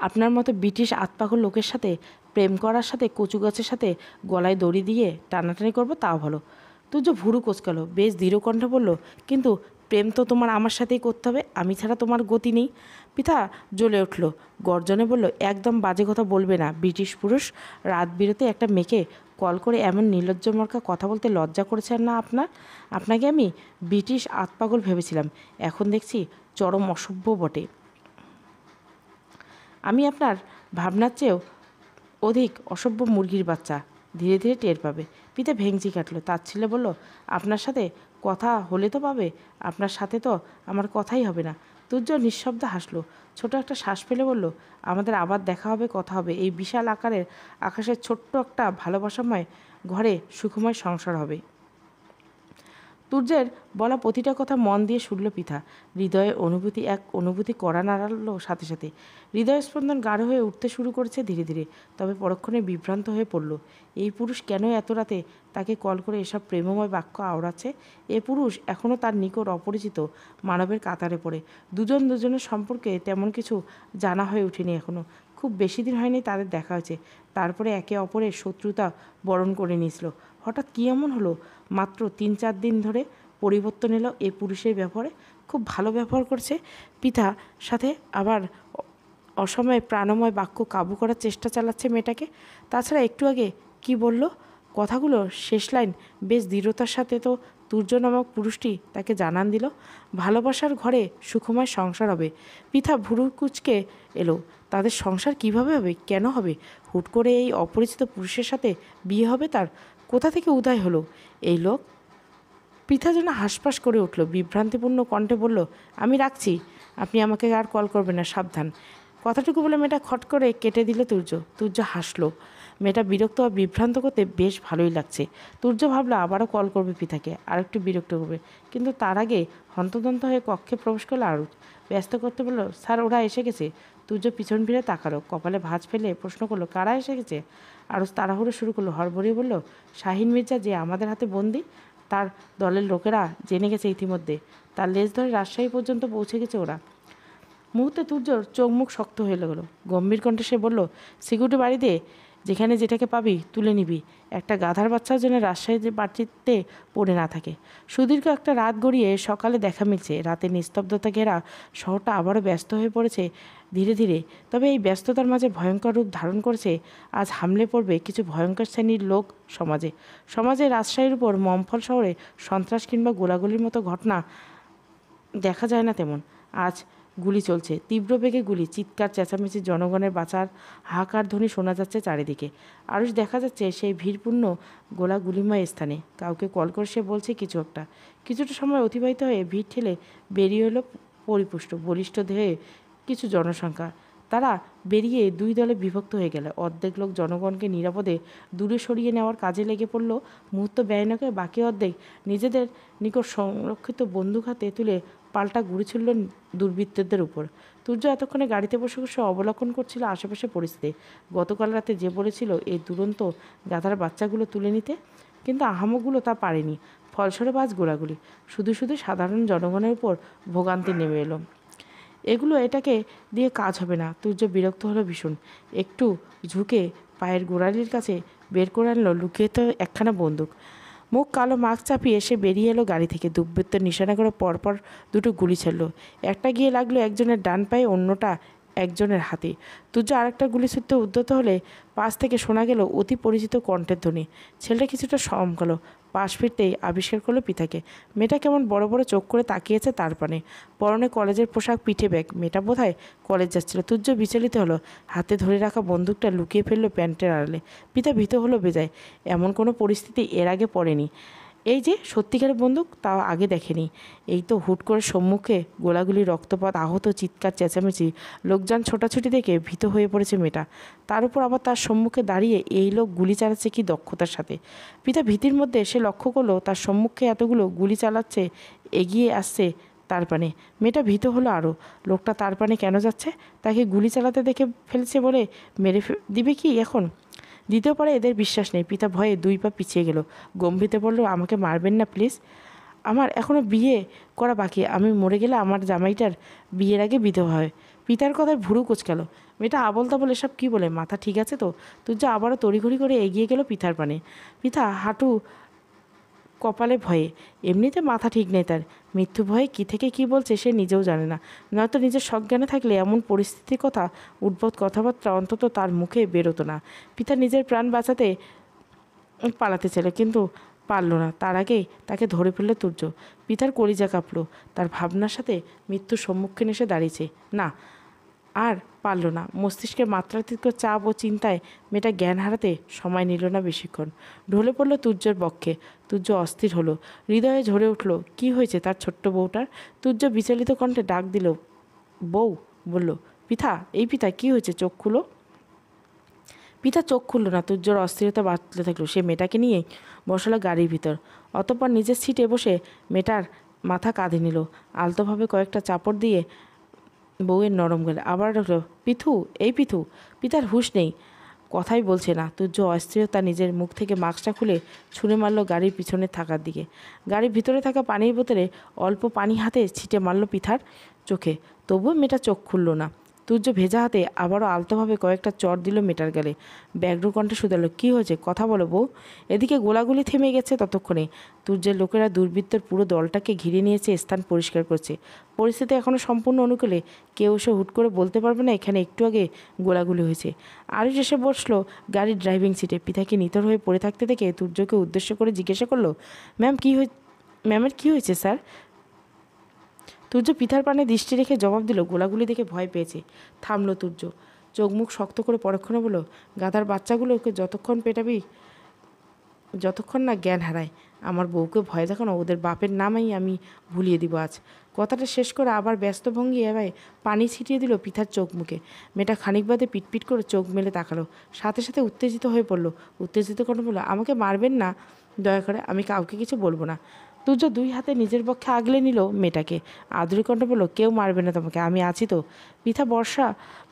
আপনার মতো ব্রিটিশ আতপাগল লোকের সাথে প্রেম করার সাথে কচু গাছের সাথে গলায় দড়ি দিয়ে টানাটানি করবো, তাও ভালো। তুর্য ভুরু কোচকালো, বেশ দৃঢ় কণ্ঠে বলল, কিন্তু প্রেম তো তোমার আমার সাথেই করতে হবে, আমি ছাড়া তোমার গতি নেই। পিতা জ্বলে উঠল, গর্জনে বলল, একদম বাজে কথা বলবে না। ব্রিটিশ পুরুষ রাত বিরতে একটা মেয়েকে কল করে এমন নির্লজ্জমর্কা কথা বলতে লজ্জা করেছেন না আপনার? আপনাকে আমি ব্রিটিশ আতপাগল ভেবেছিলাম, এখন দেখছি চরম অসভ্য বটে। আমি আপনার ভাবনার চেয়েও অধিক অসভ্য মুরগির বাচ্চা, ধীরে ধীরে টের পাবে। পিতা ভেঙচি কাটলো, তাচ্ছিল্যে বলল, আপনার সাথে কথা হলে তো পাবে, আপনার সাথে তো আমার কথাই হবে না। তুর্য নিঃশব্দে হাসলো, ছোট একটা শ্বাস ফেলে বলল, আমাদের আবার দেখা হবে, কথা হবে। এই বিশাল আকারের আকাশের ছোট্ট একটা ভালোবাসাময় ঘরে সুখময় সংসার হবে। তুর্যের বলা প্রতিটা কথা মন দিয়ে শুনল পিতা। হৃদয়ে অনুভূতি কড়া নাড়ালো সাথে সাথে। হৃদয় স্পন্দন গাঢ় হয়ে উঠতে শুরু করেছে ধীরে ধীরে, তবে পরক্ষণে বিভ্রান্ত হয়ে পড়ল। এই পুরুষ কেন এত রাতে তাকে কল করে এসব প্রেমময় বাক্য আওড়াচ্ছে? এ পুরুষ এখনও তার নিকট অপরিচিত মানবের কাতারে পড়ে। দুজনের সম্পর্কে তেমন কিছু জানা হয়ে ওঠেনি এখনও। খুব বেশি দিন হয়নি তাদের দেখা হয়েছে, তারপরে একে অপরের শত্রুতা বরণ করে নিয়েছিল। হঠাৎ কী এমন হলো? মাত্র 3-4 দিন ধরে পরিবর্তন এলো এ পুরুষের ব্যবহারে। খুব ভালো ব্যবহার করছে পিতা, সাথে আবার অসময়ে প্রাণময় বাক্য কাবু করার চেষ্টা চালাচ্ছে মেয়েটাকে। তাছাড়া একটু আগে কি বলল? কথাগুলো শেষ লাইন বেশ দৃঢ়তার সাথে তো তুর্য নামক পুরুষটি তাকে জানান দিল ভালোবাসার ঘরে সুখময় সংসার হবে। পৃথা ভুরু কুঁচকে এলো। তাদের সংসার কিভাবে হবে, কেন হবে? হুট করে এই অপরিচিত পুরুষের সাথে বিয়ে হবে তার? কোথা থেকে উদয় হলো এই লোক? পৃথা যেন হাঁসফাঁস করে উঠল, বিভ্রান্তিপূর্ণ কণ্ঠে বলল, আমি রাখছি, আপনি আমাকে আর কল করবেন না, সাবধান। কথাটুকু বলে মেয়েটা খট করে কেটে দিল তুর্য। তুর্য হাসলো। মেয়েটা বিরক্ত বা বিভ্রান্ত করতে বেশ ভালোই লাগছে। তুর্য ভাবলো আবারও কল করবে পৃথাকে, আর একটু বিরক্ত করবে, কিন্তু তার আগে হন্তদন্ত হয়ে কক্ষে প্রবেশ করলো আরুষ। ব্যস্ত করতে বলল, স্যার ওরা এসে গেছে। তুর্য পিছন ফিরে তাকালো, কপালে ভাঁজ ফেলে প্রশ্ন করলো, কারা এসে গেছে? আরুষ তাড়াহুড়ো শুরু করলো, হড়বড়িয়ে বলল, শাহিন মির্জা যে আমাদের হাতে বন্দি, তার দলের লোকেরা জেনে গেছে ইতিমধ্যে। তার লেজ ধরে রাজশাহী পর্যন্ত পৌঁছে গেছে ওরা। মুহূর্তে তুর্যর চোখ মুখ শক্ত হয়ে গেল। গম্ভীর কণ্ঠে সে বলল, সিকিউরিটি বাড়ি দে, যেখানে যেটাকে পাবি তুলে নিবি। একটা গাধার বাচ্চার জন্য রাজশাহী বাড়িতে পড়ে না থাকে। সুদীর্ঘ একটা রাত গড়িয়ে সকালে দেখা মিলছে। রাতে নিস্তব্ধতা ঘেরা শহরটা আবারও ব্যস্ত হয়ে পড়েছে ধীরে ধীরে। তবে এই ব্যস্ততার মাঝে ভয়ঙ্কর রূপ ধারণ করেছে। আজ হামলে পড়বে কিছু ভয়ঙ্কর শ্রেণীর লোক সমাজে রাজশাহীর উপর মম্ফল শহরে সন্ত্রাস কিংবা গোলাগুলির মতো ঘটনা দেখা যায় না তেমন। আজ গুলি চলছে, তীব্র বেগে গুলি, চিৎকার চেঁচামেচি, জনগণের বাঁচার হাহাকার ধ্বনি শোনা যাচ্ছে চারিদিকে। আরও দেখা যাচ্ছে সেই ভিড়পূর্ণ গোলাগুলিময় স্থানে। কাউকে কল করে সে বলছে কিছু একটা। কিছুটা সময় অতিবাহিত হয়ে ভিড় ঠেলে বেরিয়ে এলো পরিপুষ্ট বলিষ্ঠ দেহে কিছু জনসংখ্যা। তারা বেরিয়ে দুই দলে বিভক্ত হয়ে গেল। অর্ধেক লোক জনগণকে নিরাপদে দূরে সরিয়ে নেওয়ার কাজে লেগে পড়ল মুহূর্ত ব্যয় না করে। বাকি অর্ধেক নিজেদের নিকট সংরক্ষিত বন্দুক হাতে তুলে পাল্টা গুলি ছুড়ল দুর্বৃত্তদের উপর। তুর্য এতক্ষণে গাড়িতে বসে বসে অবলোকন করছিল আশেপাশে পরিস্থিতি। গতকাল রাতে যে বলেছিল এই দুরন্ত গাধার বাচ্চাগুলো তুলে নিতে, কিন্তু আহামগুলো তা পারেনি। ফলস্বরূপ আজ গোলাগুলি। শুধু শুধু সাধারণ জনগণের উপর ভোগান্তি নেমে এলো। এটাকে দিয়ে কাজ হবে না। তুর্য বিরক্ত হলো ভীষণ। একটু ঝুঁকে পায়ের গোড়ালির কাছে বের করে আনলো লুকিয়ে তো একখানা বন্দুক। মুখ কালো মাস্ক চাপিয়ে সে বেরিয়ে এলো গাড়ি থেকে। দুর্বৃত্ত নিশানা করে পরপর দুটো গুলি ছাড়লো। একটা গিয়ে লাগলো একজনের ডান পায়ে, অন্যটা একজনের হাতে। তুর্য আরেকটা গুলি ছুটতে উদ্যত হলে পাশ থেকে শোনা গেল অতি পরিচিত কণ্ঠের ধ্বনি। ছেলেটা কিছুটা সমকালো। পাশ ফিরতেই আবিষ্কার করলো পৃথাকে। মেয়েটা কেমন বড় বড় চোখ করে তাকিয়েছে তার পানে। পরনে কলেজের পোশাক, পিঠে ব্যাগ। মেয়েটা বোধহয় কলেজ যাচ্ছিল। তুর্য বিচলিত হলো। হাতে ধরে রাখা বন্দুকটা লুকিয়ে ফেললো প্যান্টের আড়ালে। পৃথা ভীত হলো বেজায়। এমন কোনো পরিস্থিতি এর আগে পড়েনি। এই যে সত্যিকারের বন্দুক, তাও আগে দেখেনি। এই তো হুট করে সম্মুখে গোলাগুলি, রক্তপাত, আহত, চিৎকার চেঁচামেচি, লোকজন ছোটাছুটি দেখে ভীত হয়ে পড়েছে মেয়েটা। তার উপর আবার তার সম্মুখে দাঁড়িয়ে এই লোক গুলি চালাচ্ছে কি দক্ষতার সাথে। পিতা ভীতির মধ্যে সে লক্ষ্য করলো তার সম্মুখে এতগুলো গুলি চালাচ্ছে, এগিয়ে আসছে তার পানে। মেয়েটা ভীত হলো আরও। লোকটা তার পানে কেন যাচ্ছে? তাকে গুলি চালাতে দেখে ফেলছে বলে মেরে দিবে কি এখন? দ্বিতীয় পারে এদের বিশ্বাস নেই। পিতা ভয়ে 2 পা পিছিয়ে গেল। গম্ভীরতে বলল, আমাকে মারবেন না প্লিজ। আমার এখনও বিয়ে করা বাকি। আমি মরে গেলে আমার জামাইটার বিয়ের আগে বিধবা হয়। পিতার কথায় ভুরু কোঁচকাল। মেয়েটা আবল তাবল এসব কী বলে? মাথা ঠিক আছে তো? তুই যা আবারও তড়িঘড়ি করে এগিয়ে গেল পিতার পানে। পিতা হাঁটু কপালে ভয়ে। এমনিতে মাথা ঠিক নেই তার। মৃত্যু ভয়ে কী থেকে কী বলছে সে নিজেও জানে না। নয়তো নিজের সজ্ঞানে থাকলে এমন পরিস্থিতির কথা, উদ্ভট কথাবার্তা অন্তত তার মুখে বেরোতো না। পিতা নিজের প্রাণ বাঁচাতে পালাতে চাইল, কিন্তু পারল না। তার আগেই তাকে ধরে ফেলল তুর্য। পিতার কলিজা কাঁপল। তার ভাবনার সাথে মৃত্যুর সম্মুখীন এসে দাঁড়িয়েছে। না, আর পারল না। মস্তিষ্কের মাত্রাতিরিক্ত চাপ ও চিন্তায় মেয়েটা জ্ঞান হারাতে সময় নিল না বেশিক্ষণ। ঢলে পড়ল তুর্যের বক্ষে। তুর্য অস্থির হলো। হৃদয়ে ঝরে উঠল কি হয়েছে তার ছোট্ট বউটার। তুর্য বিচলিত কণ্ঠে ডাক দিল, বউ। বলল, পিতা। এই পিতা, কি হয়েছে? চোখ খুলো। পিতা চোখ খুলল না। তুর্যর অস্থিরতা বাড়তে থাকলো। সে মেয়েটাকে নিয়ে বসালো গাড়ির ভিতর। অতঃপর নিজের সিটে বসে মেয়েটার মাথা কাঁধে নিল। আলতোভাবে কয়েকটা চাপড় দিয়ে বউয়ের নরম গেলে আবার ডাকল, পিথু। এই পিথু। পিতার হুঁশ নেই, কথাই বলছে না। তুর্য অস্থিরতা নিজের মুখ থেকে মাস্কটা খুলে ছুঁড়ে মারল গাড়ির পিছনে থাকার দিকে। গাড়ির ভিতরে থাকা পানির বোতলে অল্প পানি হাতে ছিটে মারল পিথার চোখে। তবুও মেয়েটা চোখ খুলল না। তুর্য ভেজা হাতে আবারও আলতোভাবে কয়েকটা চড় দিল মেটার গালে। ব্যগ্র কণ্ঠে শুধালো, কী হয়েছে? কথা বলো বউ। এদিকে গোলাগুলি থেমে গেছে ততক্ষণে। তুর্যের লোকেরা দুর্বৃত্তের পুরো দলটাকে ঘিরে নিয়েছে, স্থান পরিষ্কার করছে। পরিস্থিতি এখনও সম্পূর্ণ অনুকূলে। কেউ এসে হুট করে বলতে পারবে না এখানে একটু আগে গোলাগুলি হয়েছে। আরুষ এসে বসলো গাড়ির ড্রাইভিং সিটে। পিতাকে নিথর হয়ে পড়ে থাকতে দেখে তুর্যকে উদ্দেশ্য করে জিজ্ঞাসা করলো, ম্যাম, ম্যামের কী হয়েছে স্যার? তুর্য পিতার পানে দৃষ্টি রেখে জবাব দিল, গোলাগুলি দেখে ভয় পেয়েছে। থামলো তুর্য, চোখ মুখ শক্ত করে পরক্ষণে বলল, গাধার বাচ্চাগুলোকে যতক্ষণ পেটাবি, যতক্ষণ না জ্ঞান হারায়। আমার বউকে ভয় দেখানো ওদের বাপের নামেই আমি ভুলিয়ে দিব আজ। কথাটা শেষ করে আবার ব্যস্ত ভঙ্গি এভাবে পানি ছিটিয়ে দিল পিতার চোখ মুখে। মেয়েটা খানিক বাদে পিটপিট করে চোখ মেলে তাকালো, সাথে সাথে উত্তেজিত হয়ে পড়ল। উত্তেজিত করে বলল, আমাকে মারবেন না দয়া করে, আমি কাউকে কিছু বলবো না। তুর্য দুই হাতে নিজের পক্ষে আগলে নিল মেয়েটাকে, আদুরি কণ্ঠে বলল, কেউ মারবে না তোমাকে, আমি আছি তো। পিতা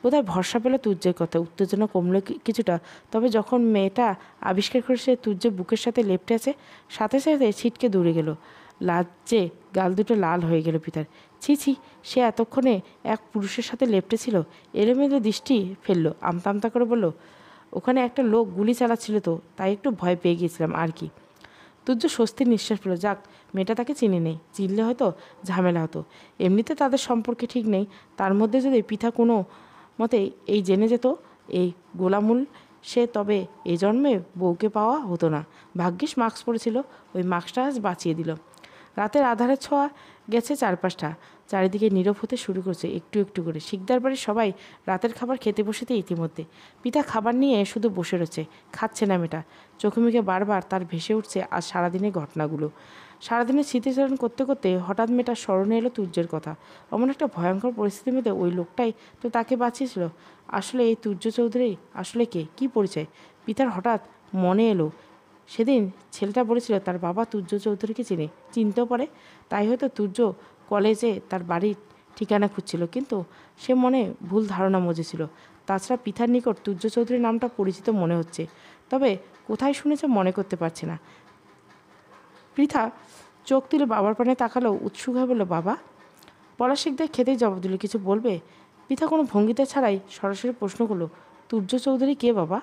বোধহয় ভরসা পেল তুর্যের কথা, উত্তেজনা কমলো কিছুটা। তবে যখন মেয়েটা আবিষ্কার করে সে তুর্যের বুকের সাথে লেপ্টে আছে, সাথে সাথে ছিটকে দূরে গেল। লাজ্জে গাল দুটো লাল হয়ে গেল পিতার। ছি ছি, সে এতক্ষণে এক পুরুষের সাথে লেপ্টে ছিল। এলোমেলো দৃষ্টি ফেললো, আমতা আমতা করে বলল, ওখানে একটা লোক গুলি চালাচ্ছিল তো, তাই একটু ভয় পেয়ে গিয়েছিলাম আর কি। তুর্য স্বস্তির নিঃশ্বাস পেল, যাক মেয়েটা তাকে চিনে নেই, চিনলে হয়তো ঝামেলা হতো। এমনিতে তাদের সম্পর্কে ঠিক নেই, তার মধ্যে যদি পিতা কোনো মতে এই জেনে যেত এই গোলামুল সে, তবে এ জন্মে বউকে পাওয়া হতো না। ভাগ্যিস মাস্ক পরেছিল, ওই মাস্কটা আজ বাঁচিয়ে দিল। রাতের আধারে ছোঁয়া গেছে চারপাশটা, চারিদিকে নীরব হতে শুরু করছে একটু একটু করে। শিকদার বাড়ির সবাই রাতের খাবার খেতে বসেতে ইতিমধ্যে। পিতা খাবার নিয়ে শুধু বসে রয়েছে, খাচ্ছে না মেয়েটা। চোখে মুখে বারবার তার ভেসে উঠছে আজ সারাদিনের ঘটনাগুলো। সারাদিনের স্মৃতিচারণ করতে করতে হঠাৎ মেয়েটার স্মরণে এলো তুর্যের কথা। অমন একটা ভয়ঙ্কর পরিস্থিতির মধ্যে ওই লোকটাই তো তাকে বাঁচিয়েছিল। আসলে এই তুর্য চৌধুরী আসলে কে, কী পরিচয়? পিতার হঠাৎ মনে এলো, সেদিন ছেলেটা বলেছিল তার বাবা তুর্য চৌধুরীকে চিনতেও পারে। তাই হয়তো তুর্য কলেজে তার বাড়ির ঠিকানা খুঁজছিল, কিন্তু সে মনে ভুল ধারণা মজেছিল। তাছাড়া পিতার নিকট তুর্য চৌধুরীর নামটা পরিচিত মনে হচ্ছে, তবে কোথায় শুনেছে মনে করতে পারছে না। পৃথা চোখ তুলে বাবার পানে তাকালো, উৎসুক হয়ে বলল, বাবা। পলাশ শিকদার খেতেই জবাব দিল, কিছু বলবে? পৃথা কোনো ভঙ্গিতে ছাড়াই সরাসরি প্রশ্ন করলো, তুর্য চৌধুরী কে বাবা?